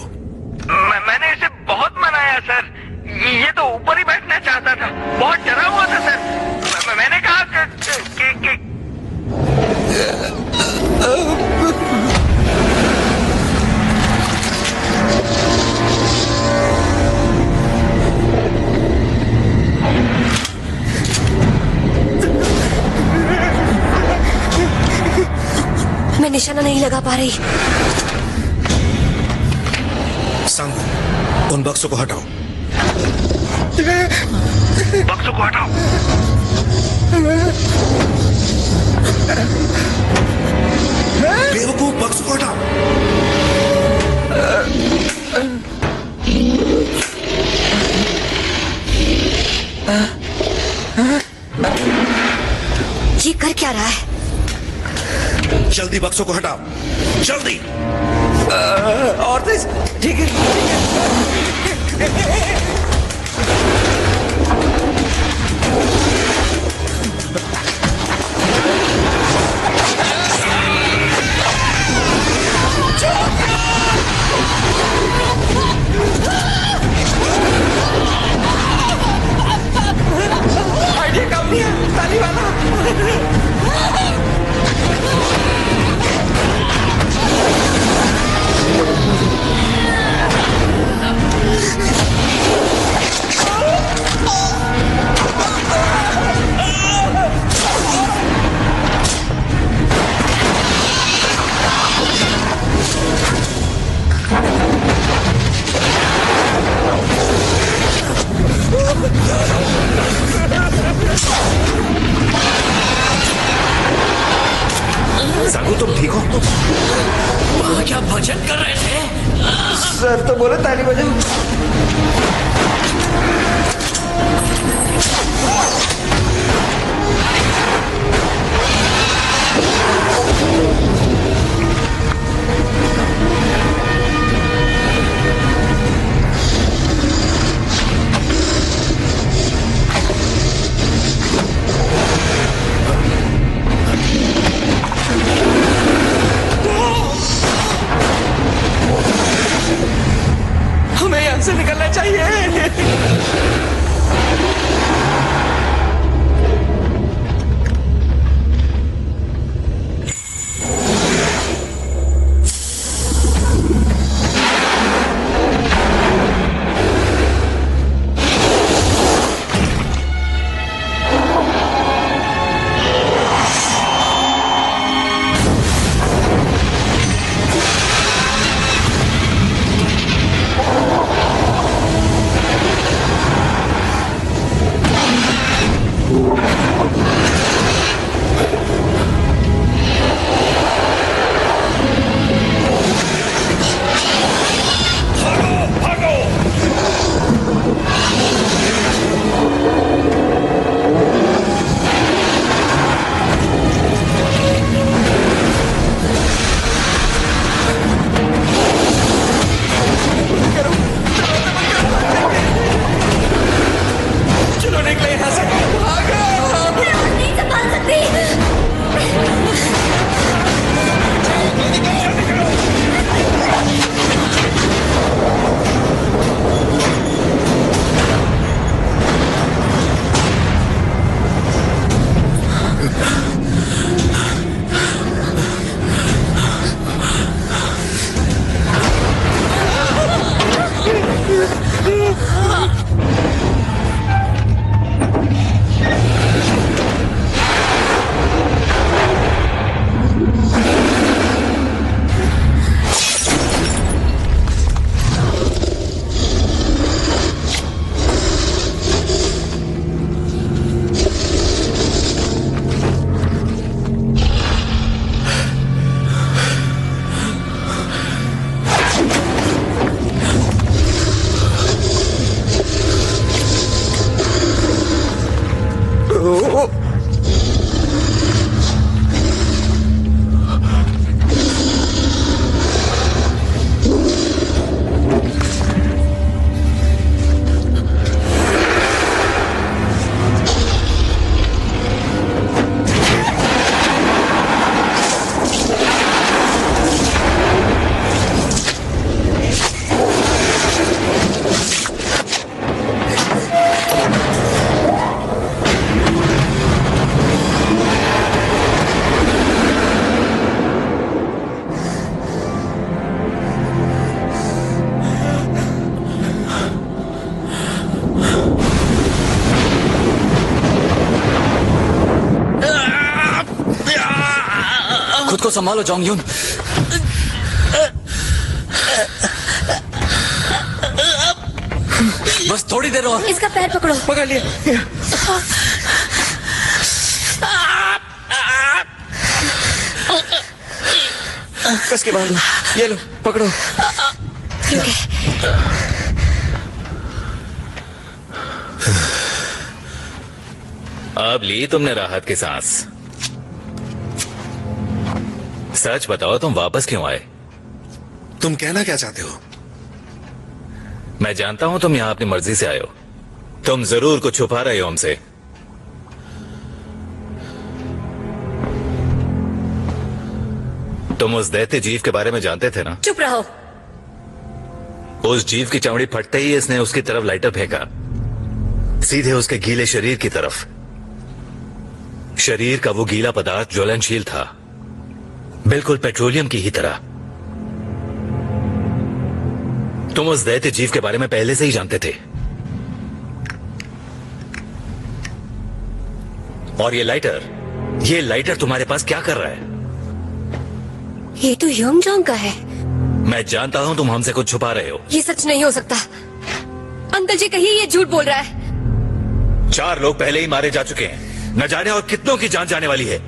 मैंने इसे बहुत मनाया सर, ये तो ऊपर ही बैठना चाहता था, बहुत डरा हुआ था सर। मैंने कहा कि मैं निशाना नहीं लगा पा रही। सांगू, उन बक्सों को हटाओ। बक्सों को हटाओ। बेवकूफ, बक्सों को हटाओ। ये कर क्या रहा है? जल्दी बक्सों को हटाओ, जल्दी। और तेज। ठीक है। आइडिया काम नहीं है, ताली वाला। सांगू, तुम ठीक हो? वहाँ क्या भजन कर रहे थे? सर तो बोले ताली बजाओ। हमें यहाँ से निकलना चाहिए। संभालो जोंग यून। बस थोड़ी देर और। इसका पैर पकड़ो। पकड़ लिया। कस के बांधो। ये लो पकड़ो। ठीक है। अब ली तुमने राहत की सांस। सच बताओ, तुम वापस क्यों आए? तुम कहना क्या चाहते हो? मैं जानता हूं तुम यहां अपनी मर्जी से आए हो। तुम जरूर कुछ छुपा रहे हो हमसे। तुम उस दैत्य जीव के बारे में जानते थे ना? चुप रहो। उस जीव की चमड़ी फटते ही इसने उसकी तरफ लाइटर फेंका, सीधे उसके गीले शरीर की तरफ। शरीर का वो गीला पदार्थ ज्वलनशील था, बिल्कुल पेट्रोलियम की ही तरह। तुम उस दैत्य जीव के बारे में पहले से ही जानते थे। और ये लाइटर तुम्हारे पास क्या कर रहा है? ये तो योंगजोंग का है। मैं जानता हूं तुम हमसे कुछ छुपा रहे हो। ये सच नहीं हो सकता। अंकल जी कहिए ये झूठ बोल रहा है। 4 लोग पहले ही मारे जा चुके हैं, न जाने और कितनों की जान जाने वाली है।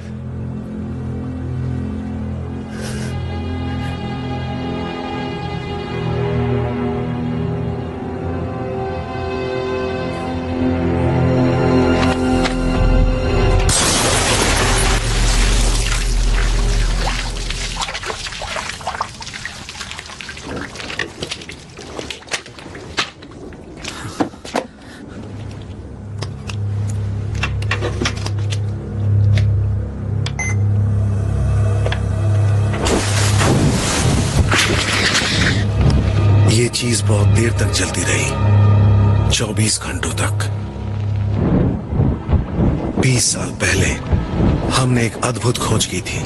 ये चीज बहुत देर तक जलती रही, 24 घंटों तक। 20 साल पहले हमने एक अद्भुत खोज की थी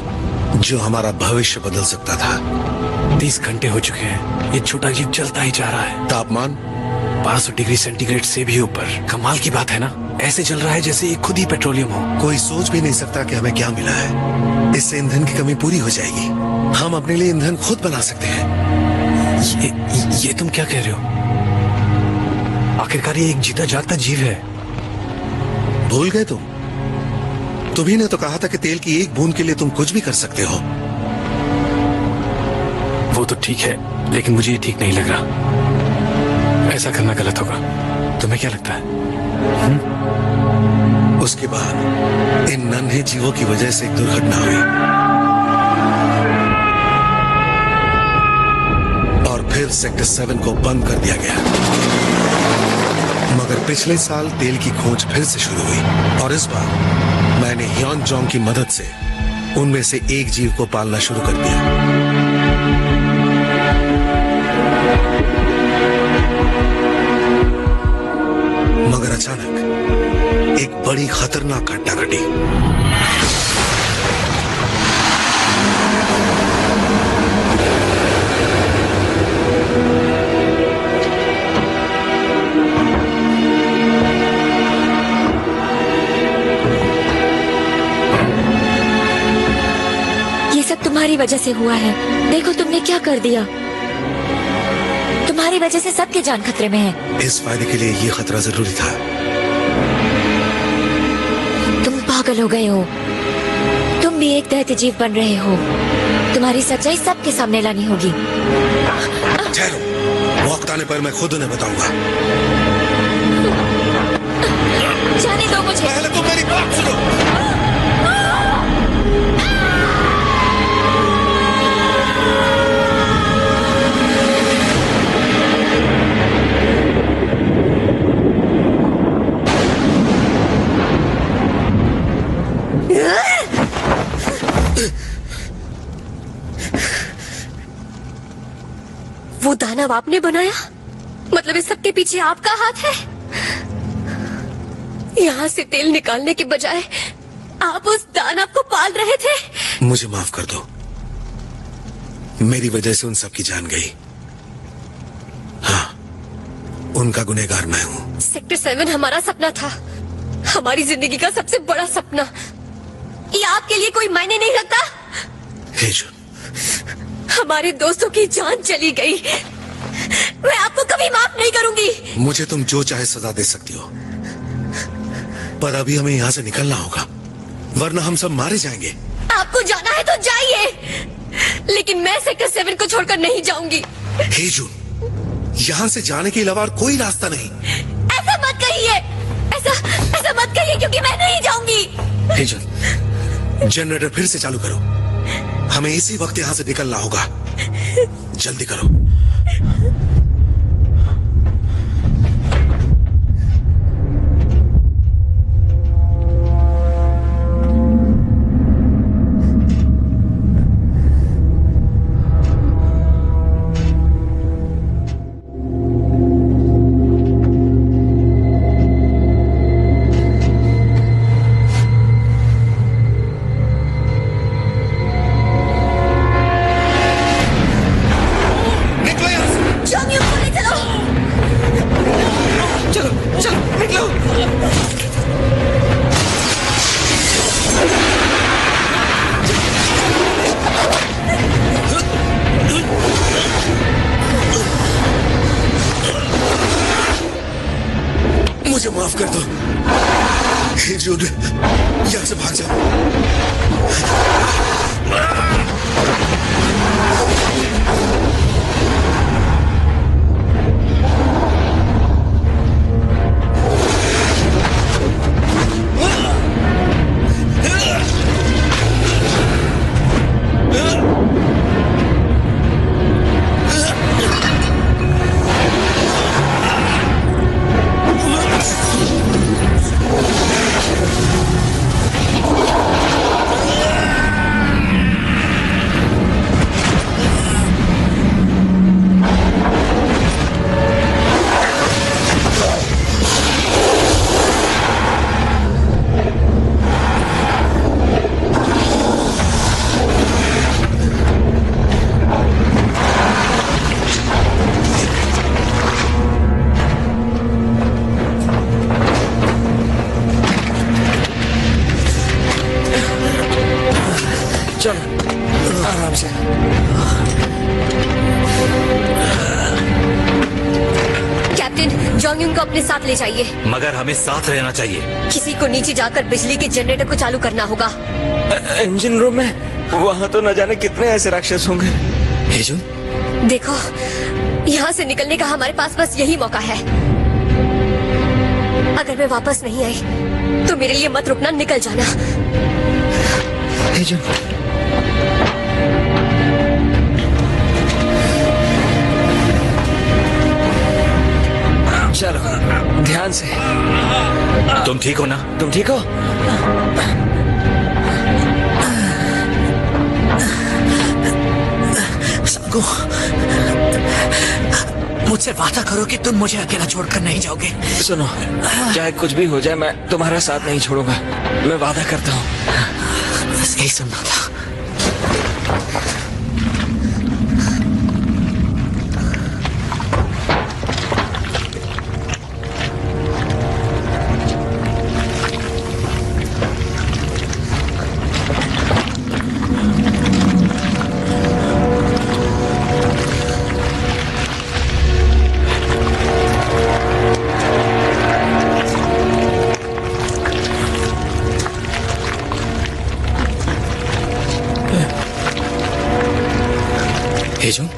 जो हमारा भविष्य बदल सकता था। 30 घंटे हो चुके हैं, ये छोटा जीव चलता ही जा रहा है। तापमान 1200 डिग्री सेंटीग्रेड से भी ऊपर। कमाल की बात है ना, ऐसे चल रहा है जैसे ये खुद ही पेट्रोलियम हो। कोई सोच भी नहीं सकता कि हमें क्या मिला है। इससे ईंधन की कमी पूरी हो जाएगी। हम अपने लिए ईंधन खुद बना सकते हैं। ये तुम क्या कह रहे हो? आखिरकार ये एक जीता जागता जीव है। भूल गए तुम? तुम्ही ने तो कहा था कि तेल की एक बूंद के लिए तुम कुछ भी कर सकते हो। वो तो ठीक है, लेकिन मुझे ये ठीक नहीं लग रहा। ऐसा करना गलत होगा। तुम्हें क्या लगता है? उसके बाद इन नन्हे जीवों की वजह से एक दुर्घटना हुई और फिर सेक्टर 7 को बंद कर दिया गया। मगर पिछले साल तेल की खोज फिर से शुरू हुई और इस बार मैंने योंगजोंग की मदद से उनमें से एक जीव को पालना शुरू कर दिया। मगर अचानक एक बड़ी खतरनाक घटना घटी। ये सब तुम्हारी वजह से हुआ है। देखो तुमने क्या कर दिया। तुम्हारी वजह से सबकी जान खतरे में है। इस फायदे के लिए ये खतरा जरूरी था। तुम पागल हो गए हो। तुम भी एक दैत्य जीव बन रहे हो। तुम्हारी सच्चाई सबके सामने लानी होगी। ठहरो, वक्त आने पर मैं खुद उन्हें बताऊंगा। जाने दो मुझे। पहले तुम मेरी बात सुनो। वो दानव आपने बनाया? मतलब इस सब के पीछे आपका हाथ है? यहाँ से तेल निकालने के बजाय आप उस दानव को पाल रहे थे? मुझे माफ कर दो, मेरी वजह से उन सब की जान गई। हाँ, उनका गुनहगार मैं हूँ। सेक्टर 7 हमारा सपना था, हमारी जिंदगी का सबसे बड़ा सपना। ये आपके लिए कोई मायने नहीं रखता? हमारे दोस्तों की जान चली गई। मैं आपको कभी माफ नहीं करूंगी। मुझे तुम जो चाहे सजा दे सकती हो, पर अभी हमें यहाँ से निकलना होगा, वरना हम सब मारे जाएंगे। आपको जाना है तो जाइए, लेकिन मैं सेक्टर 7 को छोड़कर नहीं जाऊंगी। हे जून, यहाँ से जाने के अलावा और कोई रास्ता नहीं। ऐसा मत कहिए, ऐसा मत कहिए, क्योंकि मैं नहीं जाऊंगी। हे जून, जनरेटर फिर से चालू करो, हमें इसी वक्त यहाँ से निकलना होगा। जल्दी करो। मुझे माफ कर दो। हे जून, यहाँ से भाग जाओ। आराम से। कैप्टन, जॉन्ग को अपने साथ ले जाइए। मगर हमें साथ रहना चाहिए। किसी को नीचे जाकर बिजली के जनरेटर को चालू करना होगा। इंजन रूम में वहाँ तो न जाने कितने ऐसे राक्षस होंगे। हेजुन, देखो, यहाँ से निकलने का हमारे पास बस यही मौका है। अगर मैं वापस नहीं आई तो मेरे लिए मत रुकना, निकल जाना। हेजुन, चलो ध्यान से। तुम ठीक हो ना? तुम ठीक हो? सांगू, मुझसे वादा करो कि तुम मुझे अकेला छोड़कर नहीं जाओगे। सुनो, चाहे कुछ भी हो जाए मैं तुम्हारा साथ नहीं छोड़ूंगा, मैं वादा करता हूँ। बस यही सुनना था। हेजुन,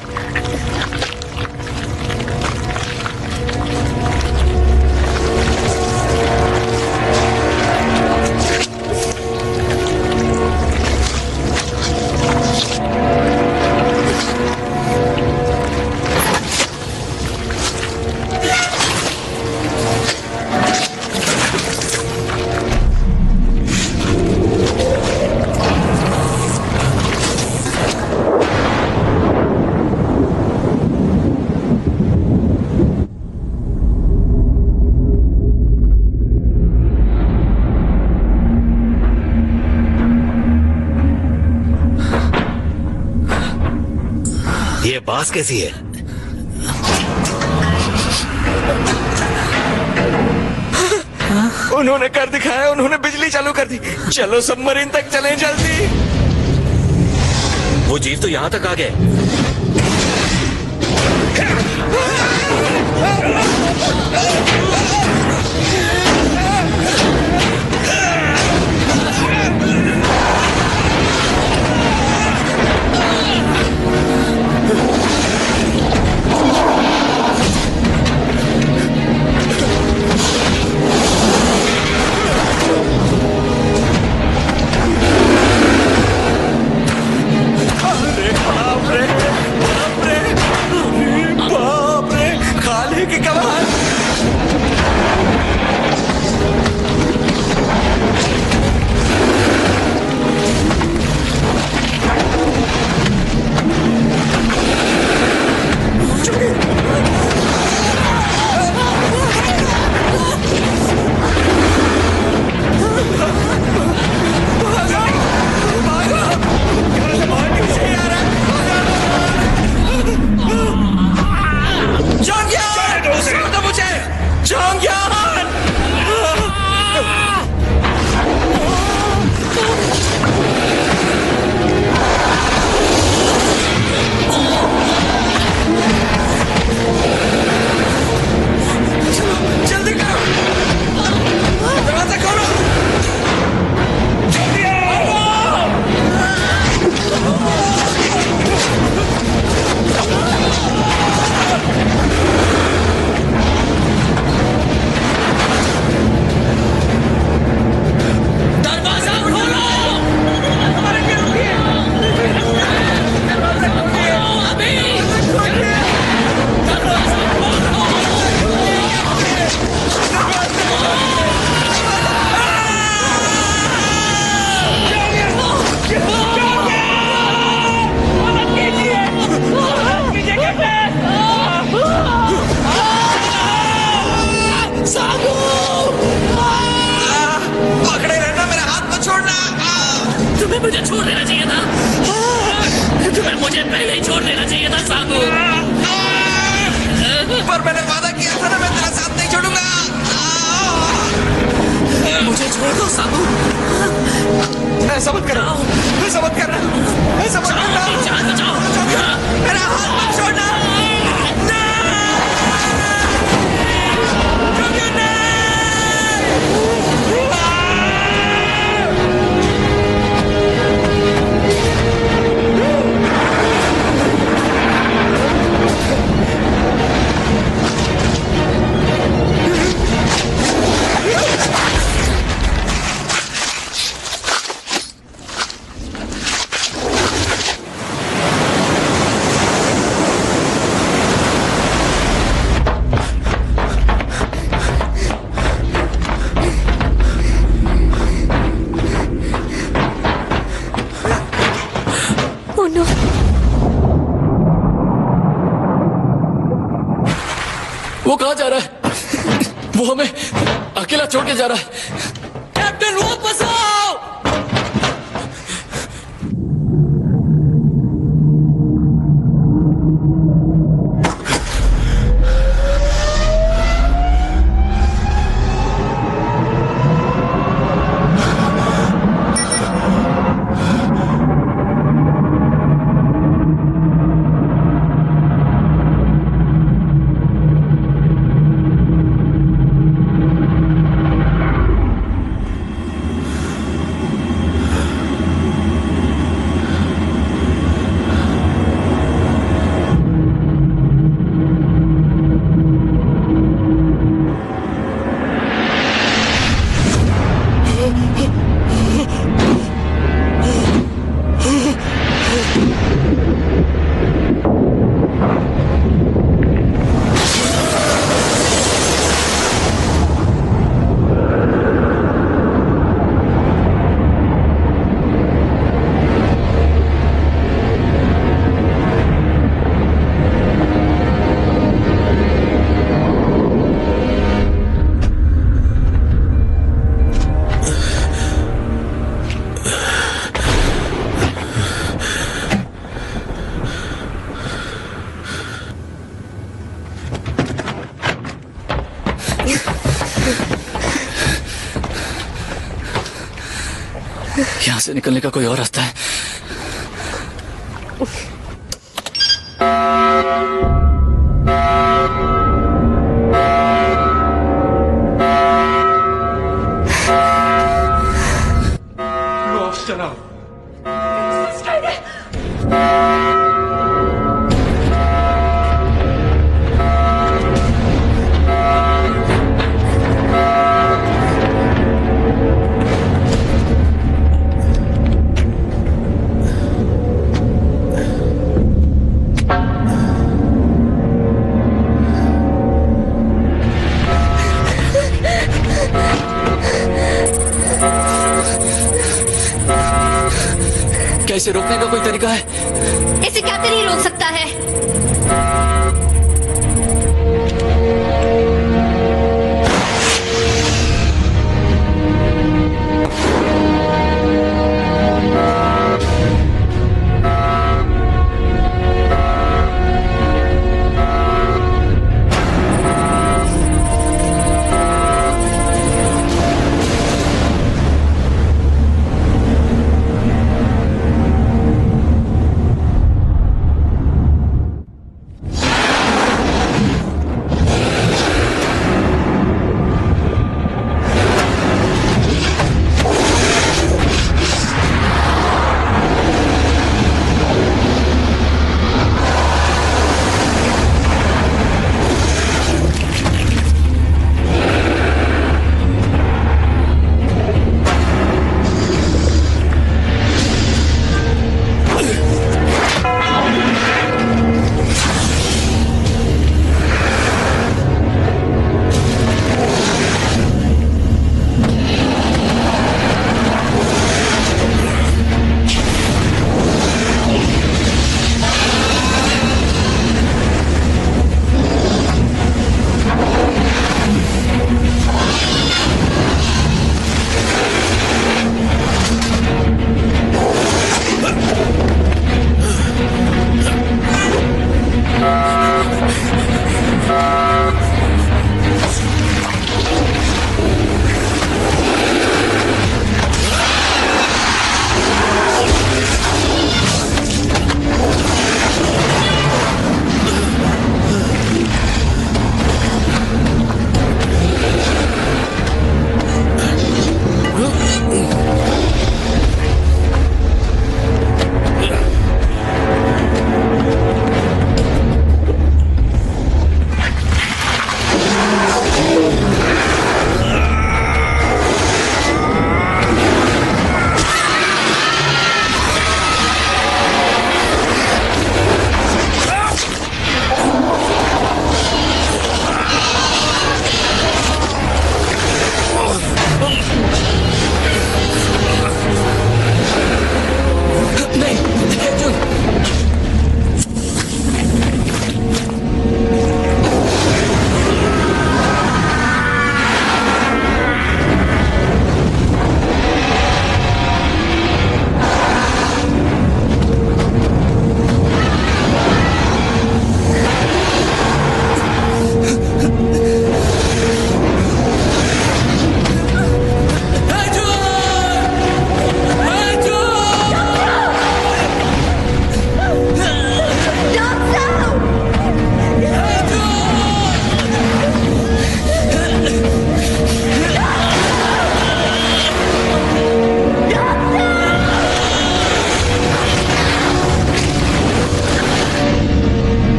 ये बास कैसी है? उन्होंने कर दिखाया, उन्होंने बिजली चालू कर दी। चलो सबमरीन तक चलें जल्दी। वो जीव तो यहाँ तक आ गए। बाप रे, खाली की कमाल। जल्दी करो, दरवाजा खोलो। दरवाजा खोलो। अभी पकड़े रहना, मेरा हाथ मत छोड़ना। तुम्हें मुझे छोड़ देना चाहिए था। तुम्हें मुझे पहले ही छोड़ देना चाहिए था साबू। पर मैंने वादा किया था ना, मैं तेरा साथ नहीं छोड़ूंगा। मुझे छोड़ दो साबू। ऐसा मत करना, ऐसा मत करना, ऐसा मत करना। जान बचाओ। मेरा हाथ मत छोड़ना। वो कहाँ जा रहा है? वो हमें अकेला छोड़ के जा रहा है। कैप्टन वापस आओ! यहाँ से निकलने का कोई और रास्ता है? इसे रोकने का कोई तरीका है? इसे कैप्टन ही रोक सकता है।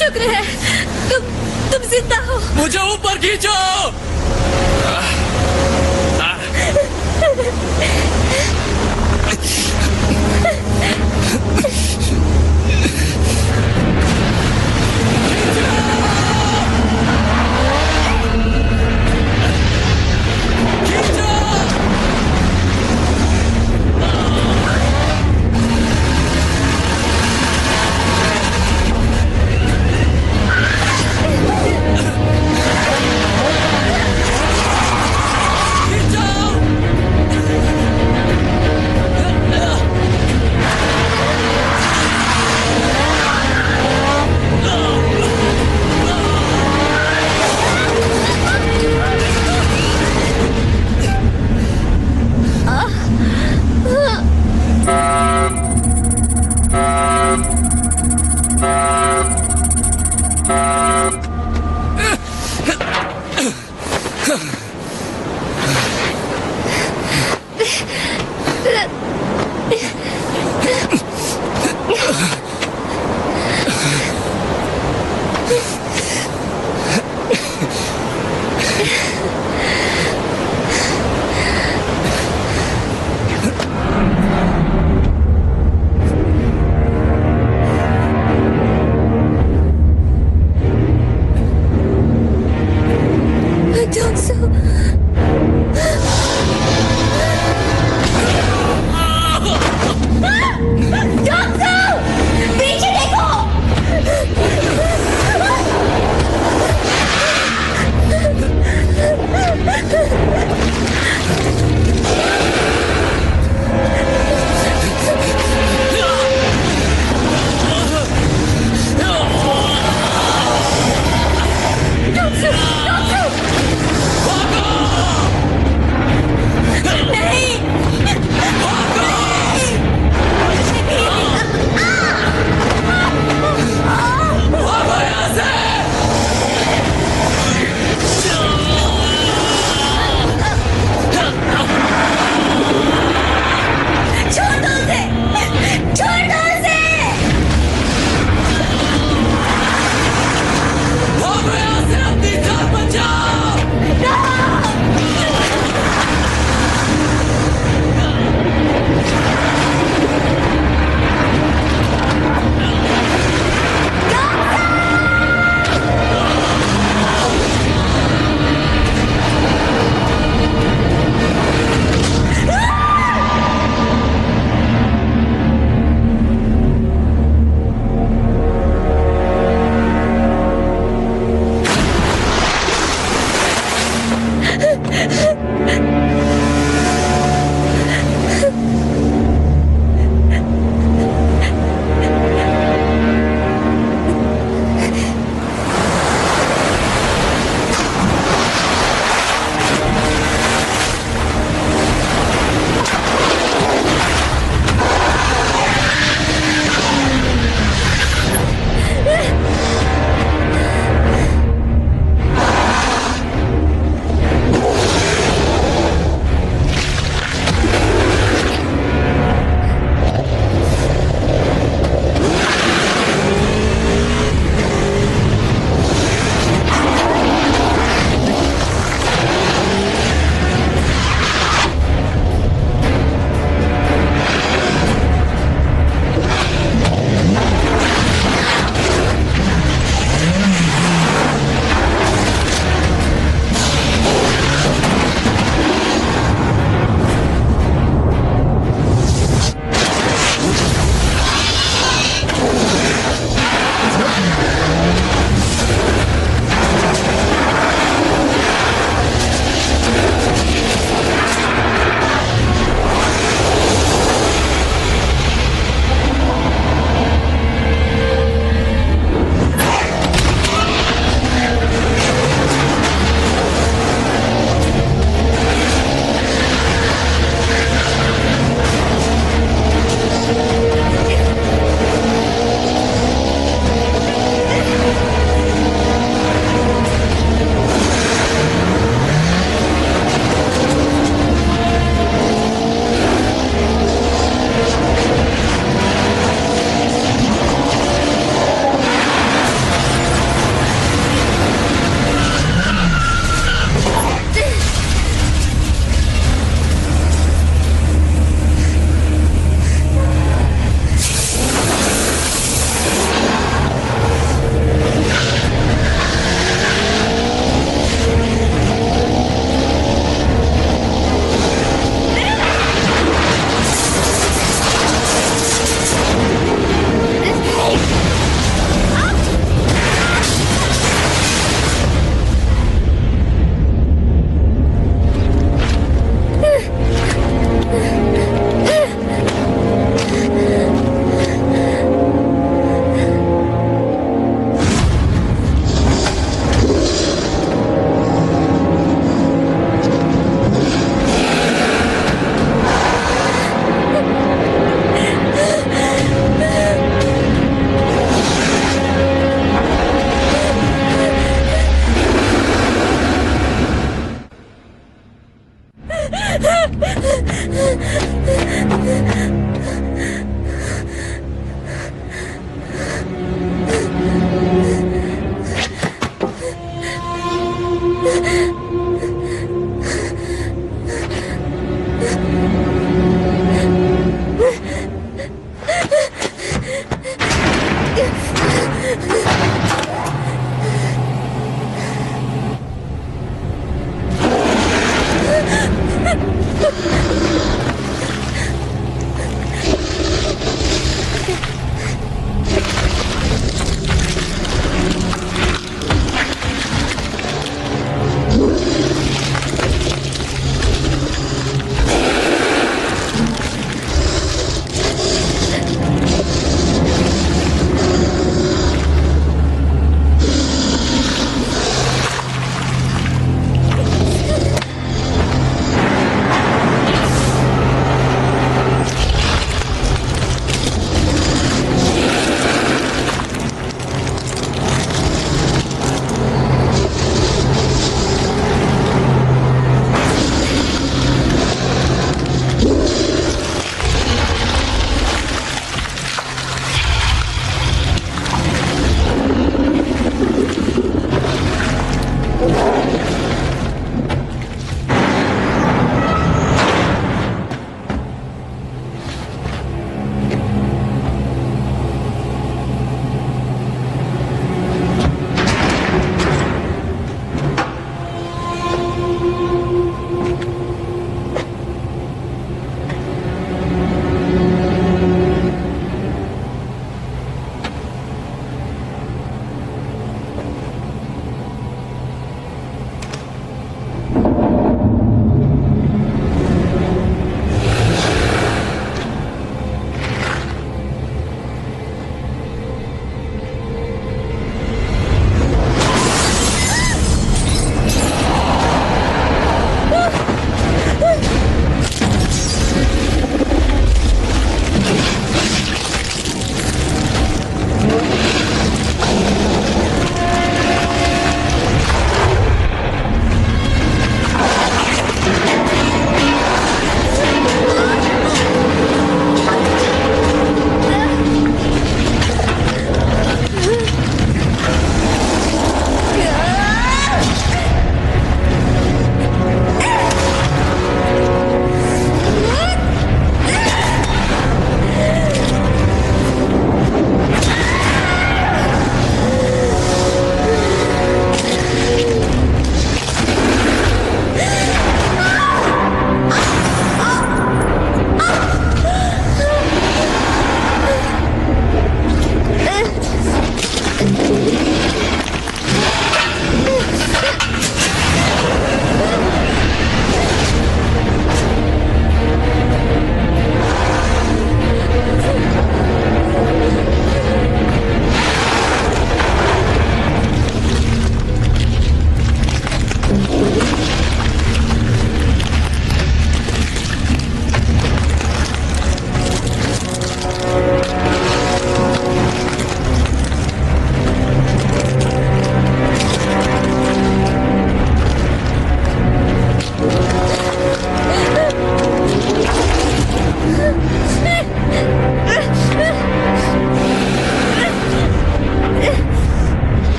शुक्र है तुम जिंदा हो। मुझे ऊपर खींचो।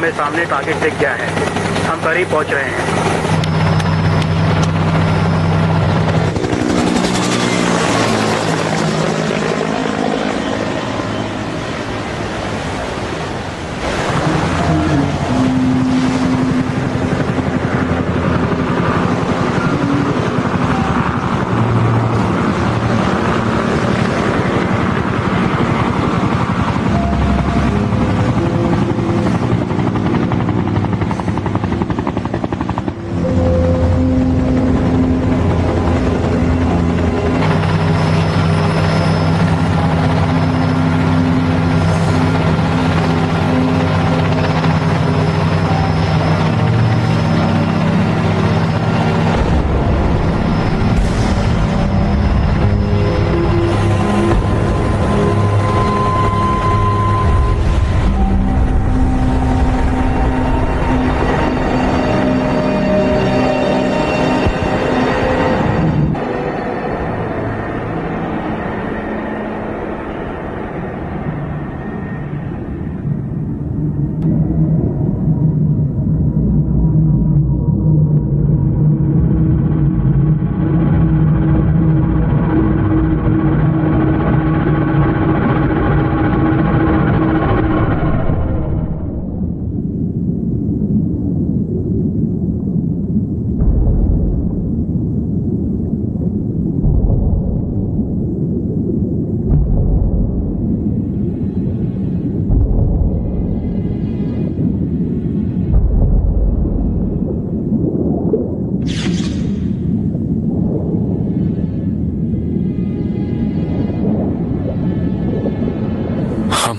हमें सामने टारगेट दिख गया है। हम करीब पहुंच रहे हैं।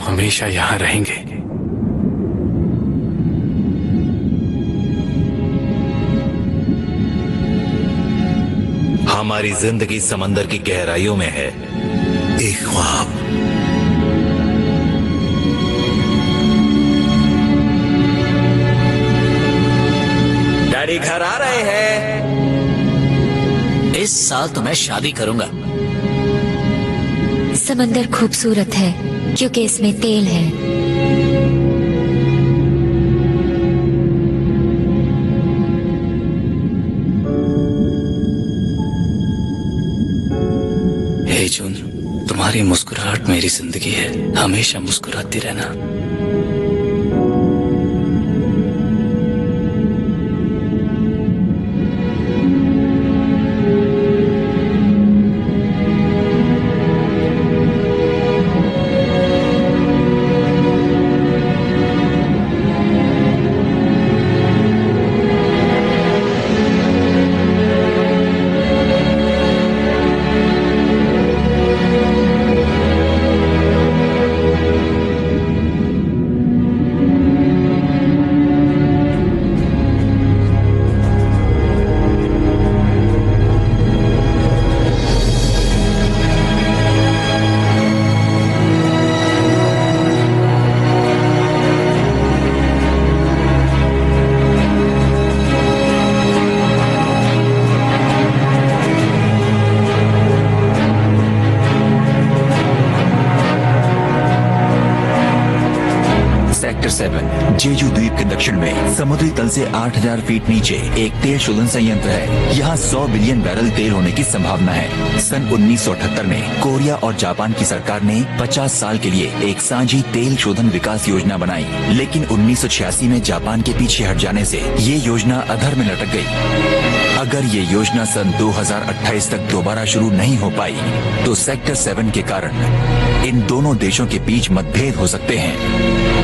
हमेशा यहाँ रहेंगे। हमारी जिंदगी समंदर की गहराइयों में है, एक ख्वाब। डैडी घर आ रहे हैं। इस साल तो मैं शादी करूंगा। समंदर खूबसूरत है क्योंकि इसमें तेल है। हे जून, तुम्हारी मुस्कुराहट मेरी जिंदगी है, हमेशा मुस्कुराती रहना। सेक्टर 7 जेजू द्वीप के दक्षिण में समुद्री तल से 8000 फीट नीचे एक तेल शोधन संयंत्र है। यहाँ 100 बिलियन बैरल तेल होने की संभावना है। सन 1978 में कोरिया और जापान की सरकार ने 50 साल के लिए एक साझी तेल शोधन विकास योजना बनाई, लेकिन 1986 में जापान के पीछे हट जाने से ये योजना अधर में लटक गई। अगर ये योजना सन 2028 तक दोबारा शुरू नहीं हो पाई तो सेक्टर 7 के कारण इन दोनों देशों के बीच मतभेद हो सकते हैं।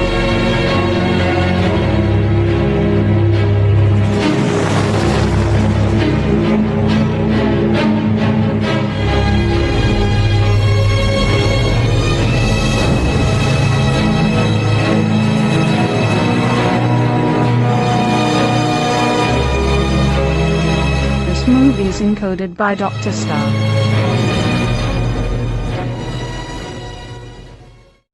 Movies encoded by Dr. Star.